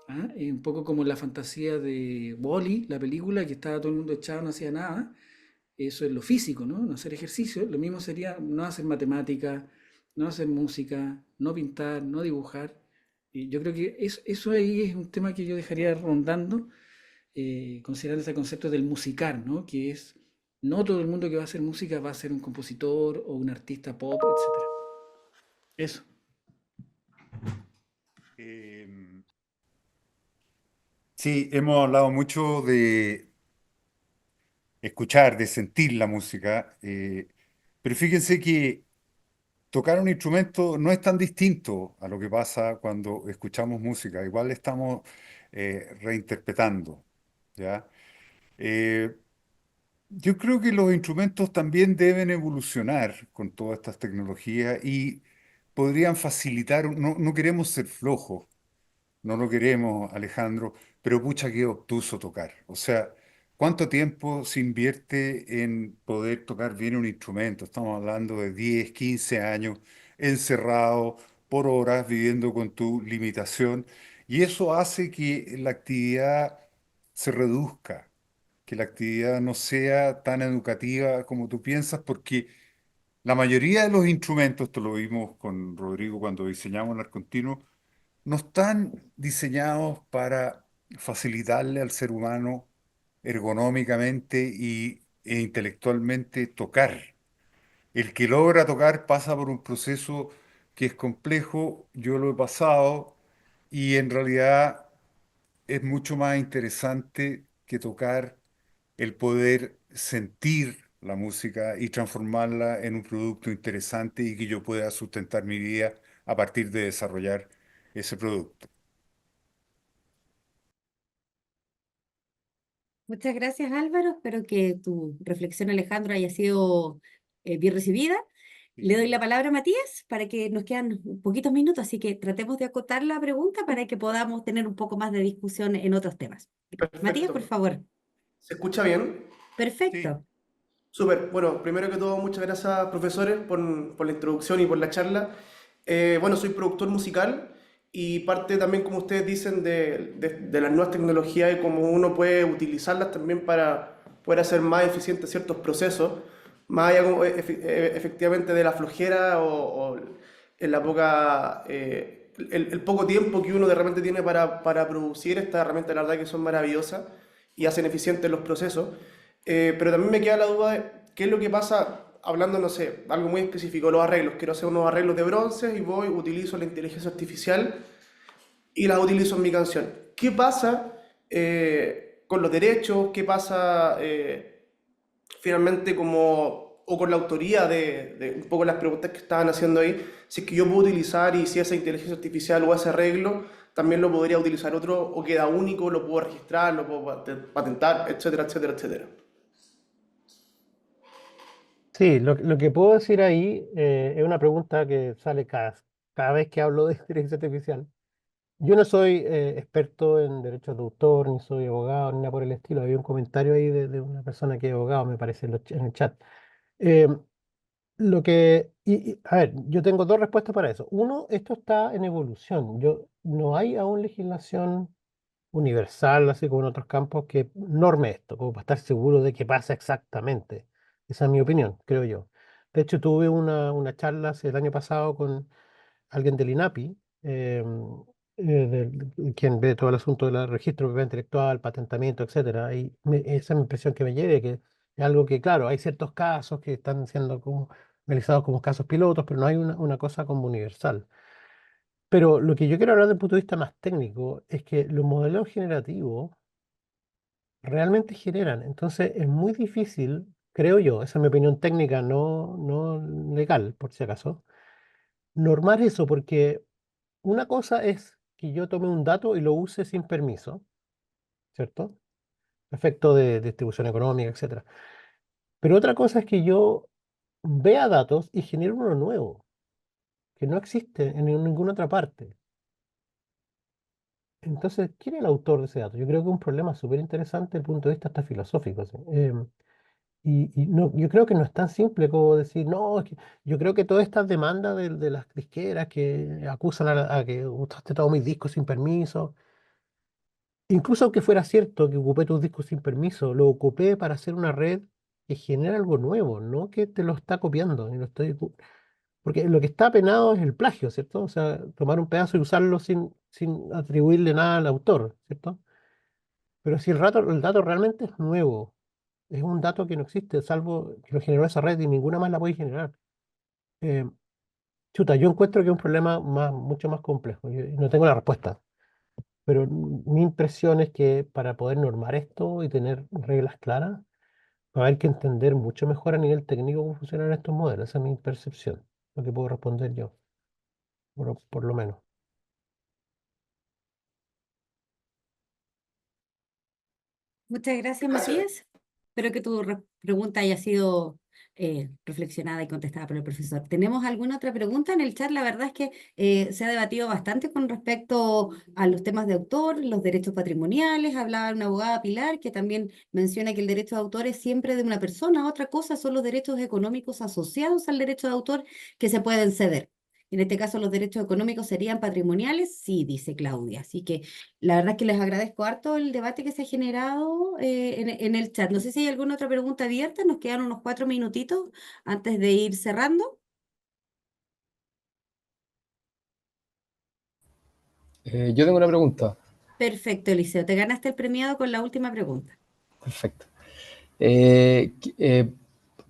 ¿Ah? Un poco como la fantasía de Wall-E, la película, que estaba todo el mundo echado, no hacía nada. Eso es lo físico, ¿no? No hacer ejercicio. Lo mismo sería no hacer matemática, no hacer música, no pintar, no dibujar. Y yo creo que eso ahí es un tema que yo dejaría rondando, considerando ese concepto del musicar, ¿no? Que es, no todo el mundo que va a hacer música va a ser un compositor o un artista pop, etcétera. Eso.
Em, sí, hemos hablado mucho de escuchar, de sentir la música, pero fíjense que tocar un instrumento no es tan distinto a lo que pasa cuando escuchamos música. Igual estamos reinterpretando, ¿ya? Eh, yo creo que los instrumentos también deben evolucionar con todas estas tecnologías y podrían facilitar, no queremos ser flojos, no lo queremos, Alejandro, pero pucha que obtuso tocar. O sea, ¿cuánto tiempo se invierte en poder tocar bien un instrumento? Estamos hablando de 10, 15 años encerrado por horas, viviendo con tu limitación, y eso hace que la actividad se reduzca, que la actividad no sea tan educativa como tú piensas, porque la mayoría de los instrumentos, esto lo vimos con Rodrigo cuando diseñamos el continuo, no están diseñados para facilitarle al ser humano ergonómicamente e intelectualmente tocar. El que logra tocar pasa por un proceso que es complejo, yo lo he pasado y en realidad es mucho más interesante que tocar el poder sentir la música y transformarla en un producto interesante y que yo pueda sustentar mi vida a partir de desarrollar ese producto.
Muchas gracias, Álvaro. Espero que tu reflexión, Alejandro, haya sido bien recibida. Le doy la palabra a Matías para que nos quedan poquitos minutos, así que tratemos de acotar la pregunta para que podamos tener un poco más de discusión en otros temas. Matías, por
Perfecto.
favor.
¿Se escucha bien?
Sí,
Perfecto.
Súper. Bueno, primero que todo, muchas gracias, profesores, por la introducción y por la charla. Bueno, soy productor musical y parte también, como ustedes dicen, de las nuevas tecnologías y cómo uno puede utilizarlas también para poder hacer más eficientes ciertos procesos, más allá efectivamente de la flojera o en la poca, el poco tiempo que uno de repente tiene para producir. Estas herramientas, la verdad que son maravillosas y hacen eficientes los procesos. Pero también me queda la duda de qué es lo que pasa, hablando, no sé, algo muy específico, los arreglos. Quiero hacer unos arreglos de bronce y voy, utilizo la inteligencia artificial y las utilizo en mi canción. ¿Qué pasa con los derechos? ¿Qué pasa finalmente como o con la autoría de un poco las preguntas que estaban haciendo ahí, si es que yo puedo utilizar y si esa inteligencia artificial o ese arreglo también lo podría utilizar otro o queda único, lo puedo registrar, lo puedo patentar, etcétera, etcétera, etcétera.
Sí, lo que puedo decir ahí es una pregunta que sale cada vez que hablo de inteligencia artificial. Yo no soy experto en derechos de autor, ni soy abogado, ni nada por el estilo. Había un comentario ahí de una persona que es abogado, me parece, en el chat. Eh, a ver, yo tengo dos respuestas para eso. Uno, esto está en evolución. No hay aún legislación universal, así como en otros campos, que norme esto, como para estar seguro de que pasa exactamente. Esa es mi opinión, creo yo. De hecho, tuve una charla hace el año pasado con alguien del INAPI, quien ve todo el asunto del registro de propiedad intelectual, patentamiento, etcétera. Y esa es mi impresión que me lleve, que es algo que, claro, hay ciertos casos que están siendo como realizados como casos pilotos, pero no hay una cosa como universal. Pero lo que yo quiero hablar desde el punto de vista más técnico es que los modelos generativos realmente generan. Entonces es muy difícil, creo yo, esa es mi opinión técnica, no legal, por si acaso, normar eso, porque una cosa es que yo tome un dato y lo use sin permiso, ¿cierto? Efecto de distribución económica, etcétera. Pero otra cosa es que yo vea datos y genere uno nuevo, que no existe en ninguna otra parte. Entonces, ¿quién es el autor de ese dato? Yo creo que es un problema súper interesante desde el punto de vista hasta filosófico, ¿sí? Y no, yo creo que no es tan simple como decir, no, es que yo creo que todas estas demandas de las disqueras que acusan a que usaste todos mis discos sin permiso, incluso aunque fuera cierto que ocupé tus discos sin permiso, lo ocupé para hacer una red que genera algo nuevo, no que te lo está copiando. Porque lo que está penado es el plagio, ¿cierto? O sea, tomar un pedazo y usarlo sin atribuirle nada al autor, ¿cierto? Pero si el dato realmente es nuevo, es un dato que no existe, salvo que lo generó esa red y ninguna más la puede generar. Eh, Chuta, yo encuentro que es un problema mucho más complejo. Yo no tengo la respuesta, pero mi impresión es que para poder normar esto y tener reglas claras, va a haber que entender mucho mejor a nivel técnico cómo funcionan estos modelos. Esa es mi percepción, lo que puedo responder yo, por lo menos.
Muchas gracias, Matías. Espero que tu pregunta haya sido reflexionada y contestada por el profesor. ¿Tenemos alguna otra pregunta en el chat? La verdad es que se ha debatido bastante con respecto a los temas de autor, los derechos patrimoniales. Hablaba una abogada Pilar que también menciona que el derecho de autor es siempre de una persona. Otra cosa son los derechos económicos asociados al derecho de autor que se pueden ceder. En este caso, los derechos económicos serían patrimoniales, sí, dice Claudia. Así que la verdad es que les agradezco harto el debate que se ha generado en el chat. No sé si hay alguna otra pregunta abierta. Nos quedan unos 4 minutitos antes de ir cerrando.
Yo tengo una pregunta.
Perfecto, Eliseo. Te ganaste el premiado con la última pregunta.
Perfecto.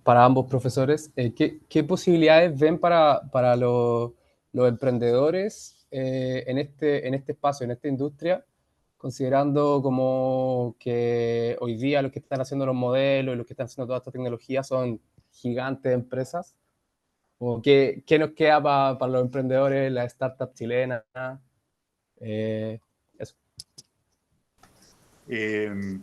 Para ambos profesores, ¿qué posibilidades ven para los emprendedores en este espacio, en esta industria, considerando como que hoy día los que están haciendo los modelos y los que están haciendo toda esta tecnología son gigantes de empresas? ¿O qué nos queda para los emprendedores, las startups chilenas? Eso.
Eh,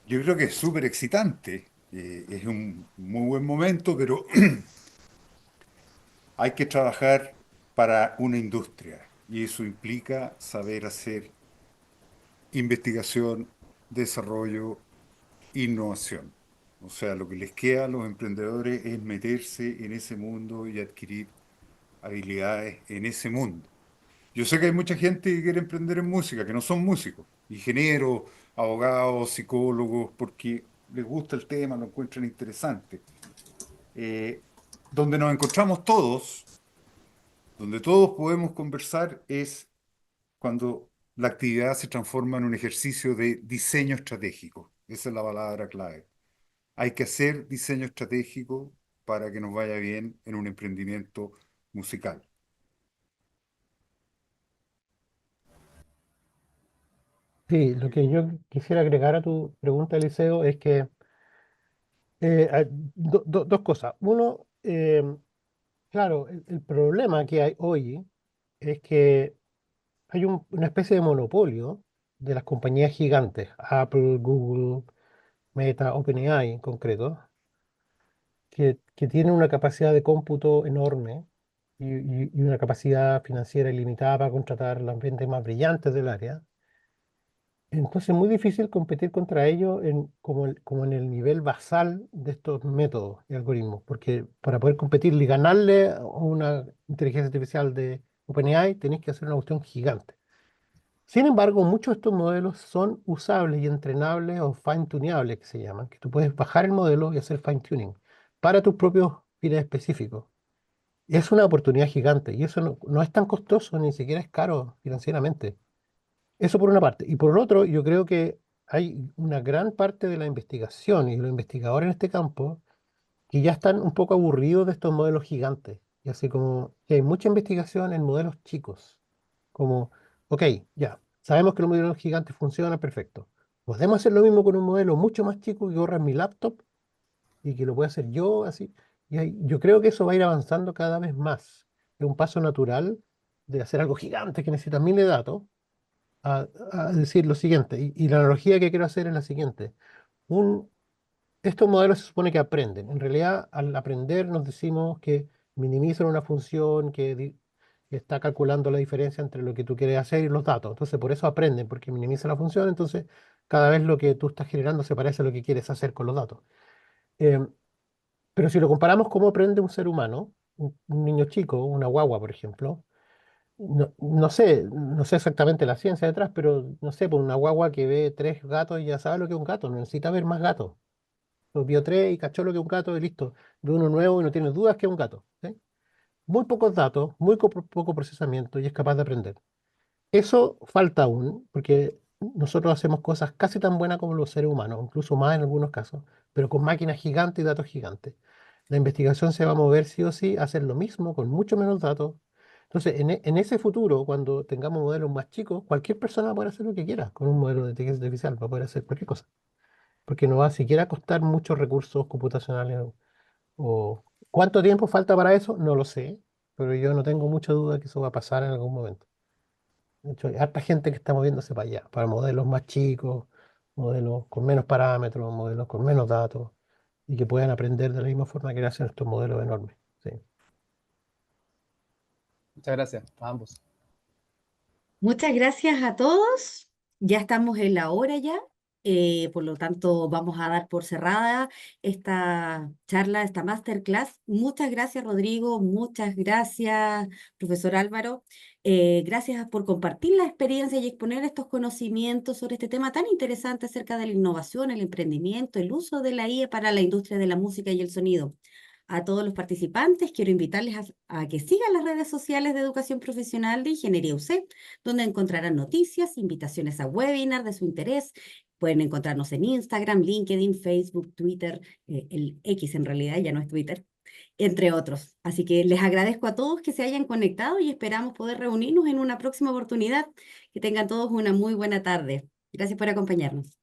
yo creo que es súper excitante. Es un muy buen momento, pero hay que trabajar para una industria y eso implica saber hacer investigación, desarrollo, innovación. O sea, lo que les queda a los emprendedores es meterse en ese mundo y adquirir habilidades en ese mundo. Yo sé que hay mucha gente que quiere emprender en música, que no son músicos, ingenieros, abogados, psicólogos, porque les gusta el tema, lo encuentran interesante. Eh, donde nos encontramos todos, donde todos podemos conversar, es cuando la actividad se transforma en un ejercicio de diseño estratégico. Esa es la palabra clave. Hay que hacer diseño estratégico para que nos vaya bien en un emprendimiento musical.
Sí, lo que yo quisiera agregar a tu pregunta, Eliseo, es que Dos cosas. Uno, claro, el problema que hay hoy es que hay una especie de monopolio de las compañías gigantes, Apple, Google, Meta, OpenAI en concreto, que tienen una capacidad de cómputo enorme y una capacidad financiera ilimitada para contratar las mentes más brillantes del área. Entonces es muy difícil competir contra ellos como en el nivel basal de estos métodos y algoritmos, porque para poder competir y ganarle a una inteligencia artificial de OpenAI tenéis que hacer una cuestión gigante. Sin embargo, muchos de estos modelos son usables y entrenables o fine-tuneables, que se llaman, que tú puedes bajar el modelo y hacer fine-tuning para tus propios fines específicos. Y es una oportunidad gigante y eso no es tan costoso, ni siquiera es caro financieramente. Eso por una parte. Y por otro, yo creo que hay una gran parte de la investigación y los investigadores en este campo que ya están un poco aburridos de estos modelos gigantes. Y así como que hay mucha investigación en modelos chicos. Como, ok, ya, sabemos que los modelos gigantes funcionan perfecto. Podemos hacer lo mismo con un modelo mucho más chico que corra en mi laptop y que lo pueda hacer yo, así. Yo creo que eso va a ir avanzando cada vez más. Es un paso natural de hacer algo gigante que necesita miles de datos a decir lo siguiente. Y la analogía que quiero hacer es la siguiente. Un, Estos modelos se supone que aprenden. En realidad, al aprender nos decimos que minimizan una función que está calculando la diferencia entre lo que tú quieres hacer y los datos. Entonces, por eso aprenden, porque minimiza la función. Entonces, cada vez lo que tú estás generando se parece a lo que quieres hacer con los datos. Em, pero si lo comparamos cómo aprende un ser humano, un niño chico, una guagua, por ejemplo, no sé exactamente la ciencia detrás, pero no sé, por una guagua que ve 3 gatos y ya sabe lo que es un gato, no necesita ver más gatos. Lo vio 3 y cachó lo que es un gato y listo. Ve uno nuevo y no tiene dudas que es un gato. ¿Sí? Muy pocos datos, poco procesamiento y es capaz de aprender. Eso falta aún, porque nosotros hacemos cosas casi tan buenas como los seres humanos, incluso más en algunos casos, pero con máquinas gigantes y datos gigantes. La investigación se va a mover sí o sí a hacer lo mismo con mucho menos datos. Entonces, en ese futuro, cuando tengamos modelos más chicos, cualquier persona va a poder hacer lo que quiera con un modelo de inteligencia artificial, va a poder hacer cualquier cosa, porque no va a siquiera costar muchos recursos computacionales. O ¿cuánto tiempo falta para eso? No lo sé, pero yo no tengo mucha duda que eso va a pasar en algún momento. De hecho, hay harta gente que está moviéndose para allá, para modelos más chicos, modelos con menos parámetros, modelos con menos datos, y que puedan aprender de la misma forma que hacen estos modelos enormes. Sí.
Muchas gracias a ambos.
Muchas gracias a todos. Ya estamos en la hora ya. Por lo tanto, vamos a dar por cerrada esta charla, esta masterclass. Muchas gracias, Rodrigo. Muchas gracias, profesor Álvaro. Gracias por compartir la experiencia y exponer estos conocimientos sobre este tema tan interesante acerca de la innovación, el emprendimiento, el uso de la IA para la industria de la música y el sonido. A todos los participantes, quiero invitarles a que sigan las redes sociales de Educación Profesional de Ingeniería UC, donde encontrarán noticias, invitaciones a webinars de su interés. Pueden encontrarnos en Instagram, LinkedIn, Facebook, Twitter, el X en realidad, ya no es Twitter, entre otros. Así que les agradezco a todos que se hayan conectado y esperamos poder reunirnos en una próxima oportunidad. Que tengan todos una muy buena tarde. Gracias por acompañarnos.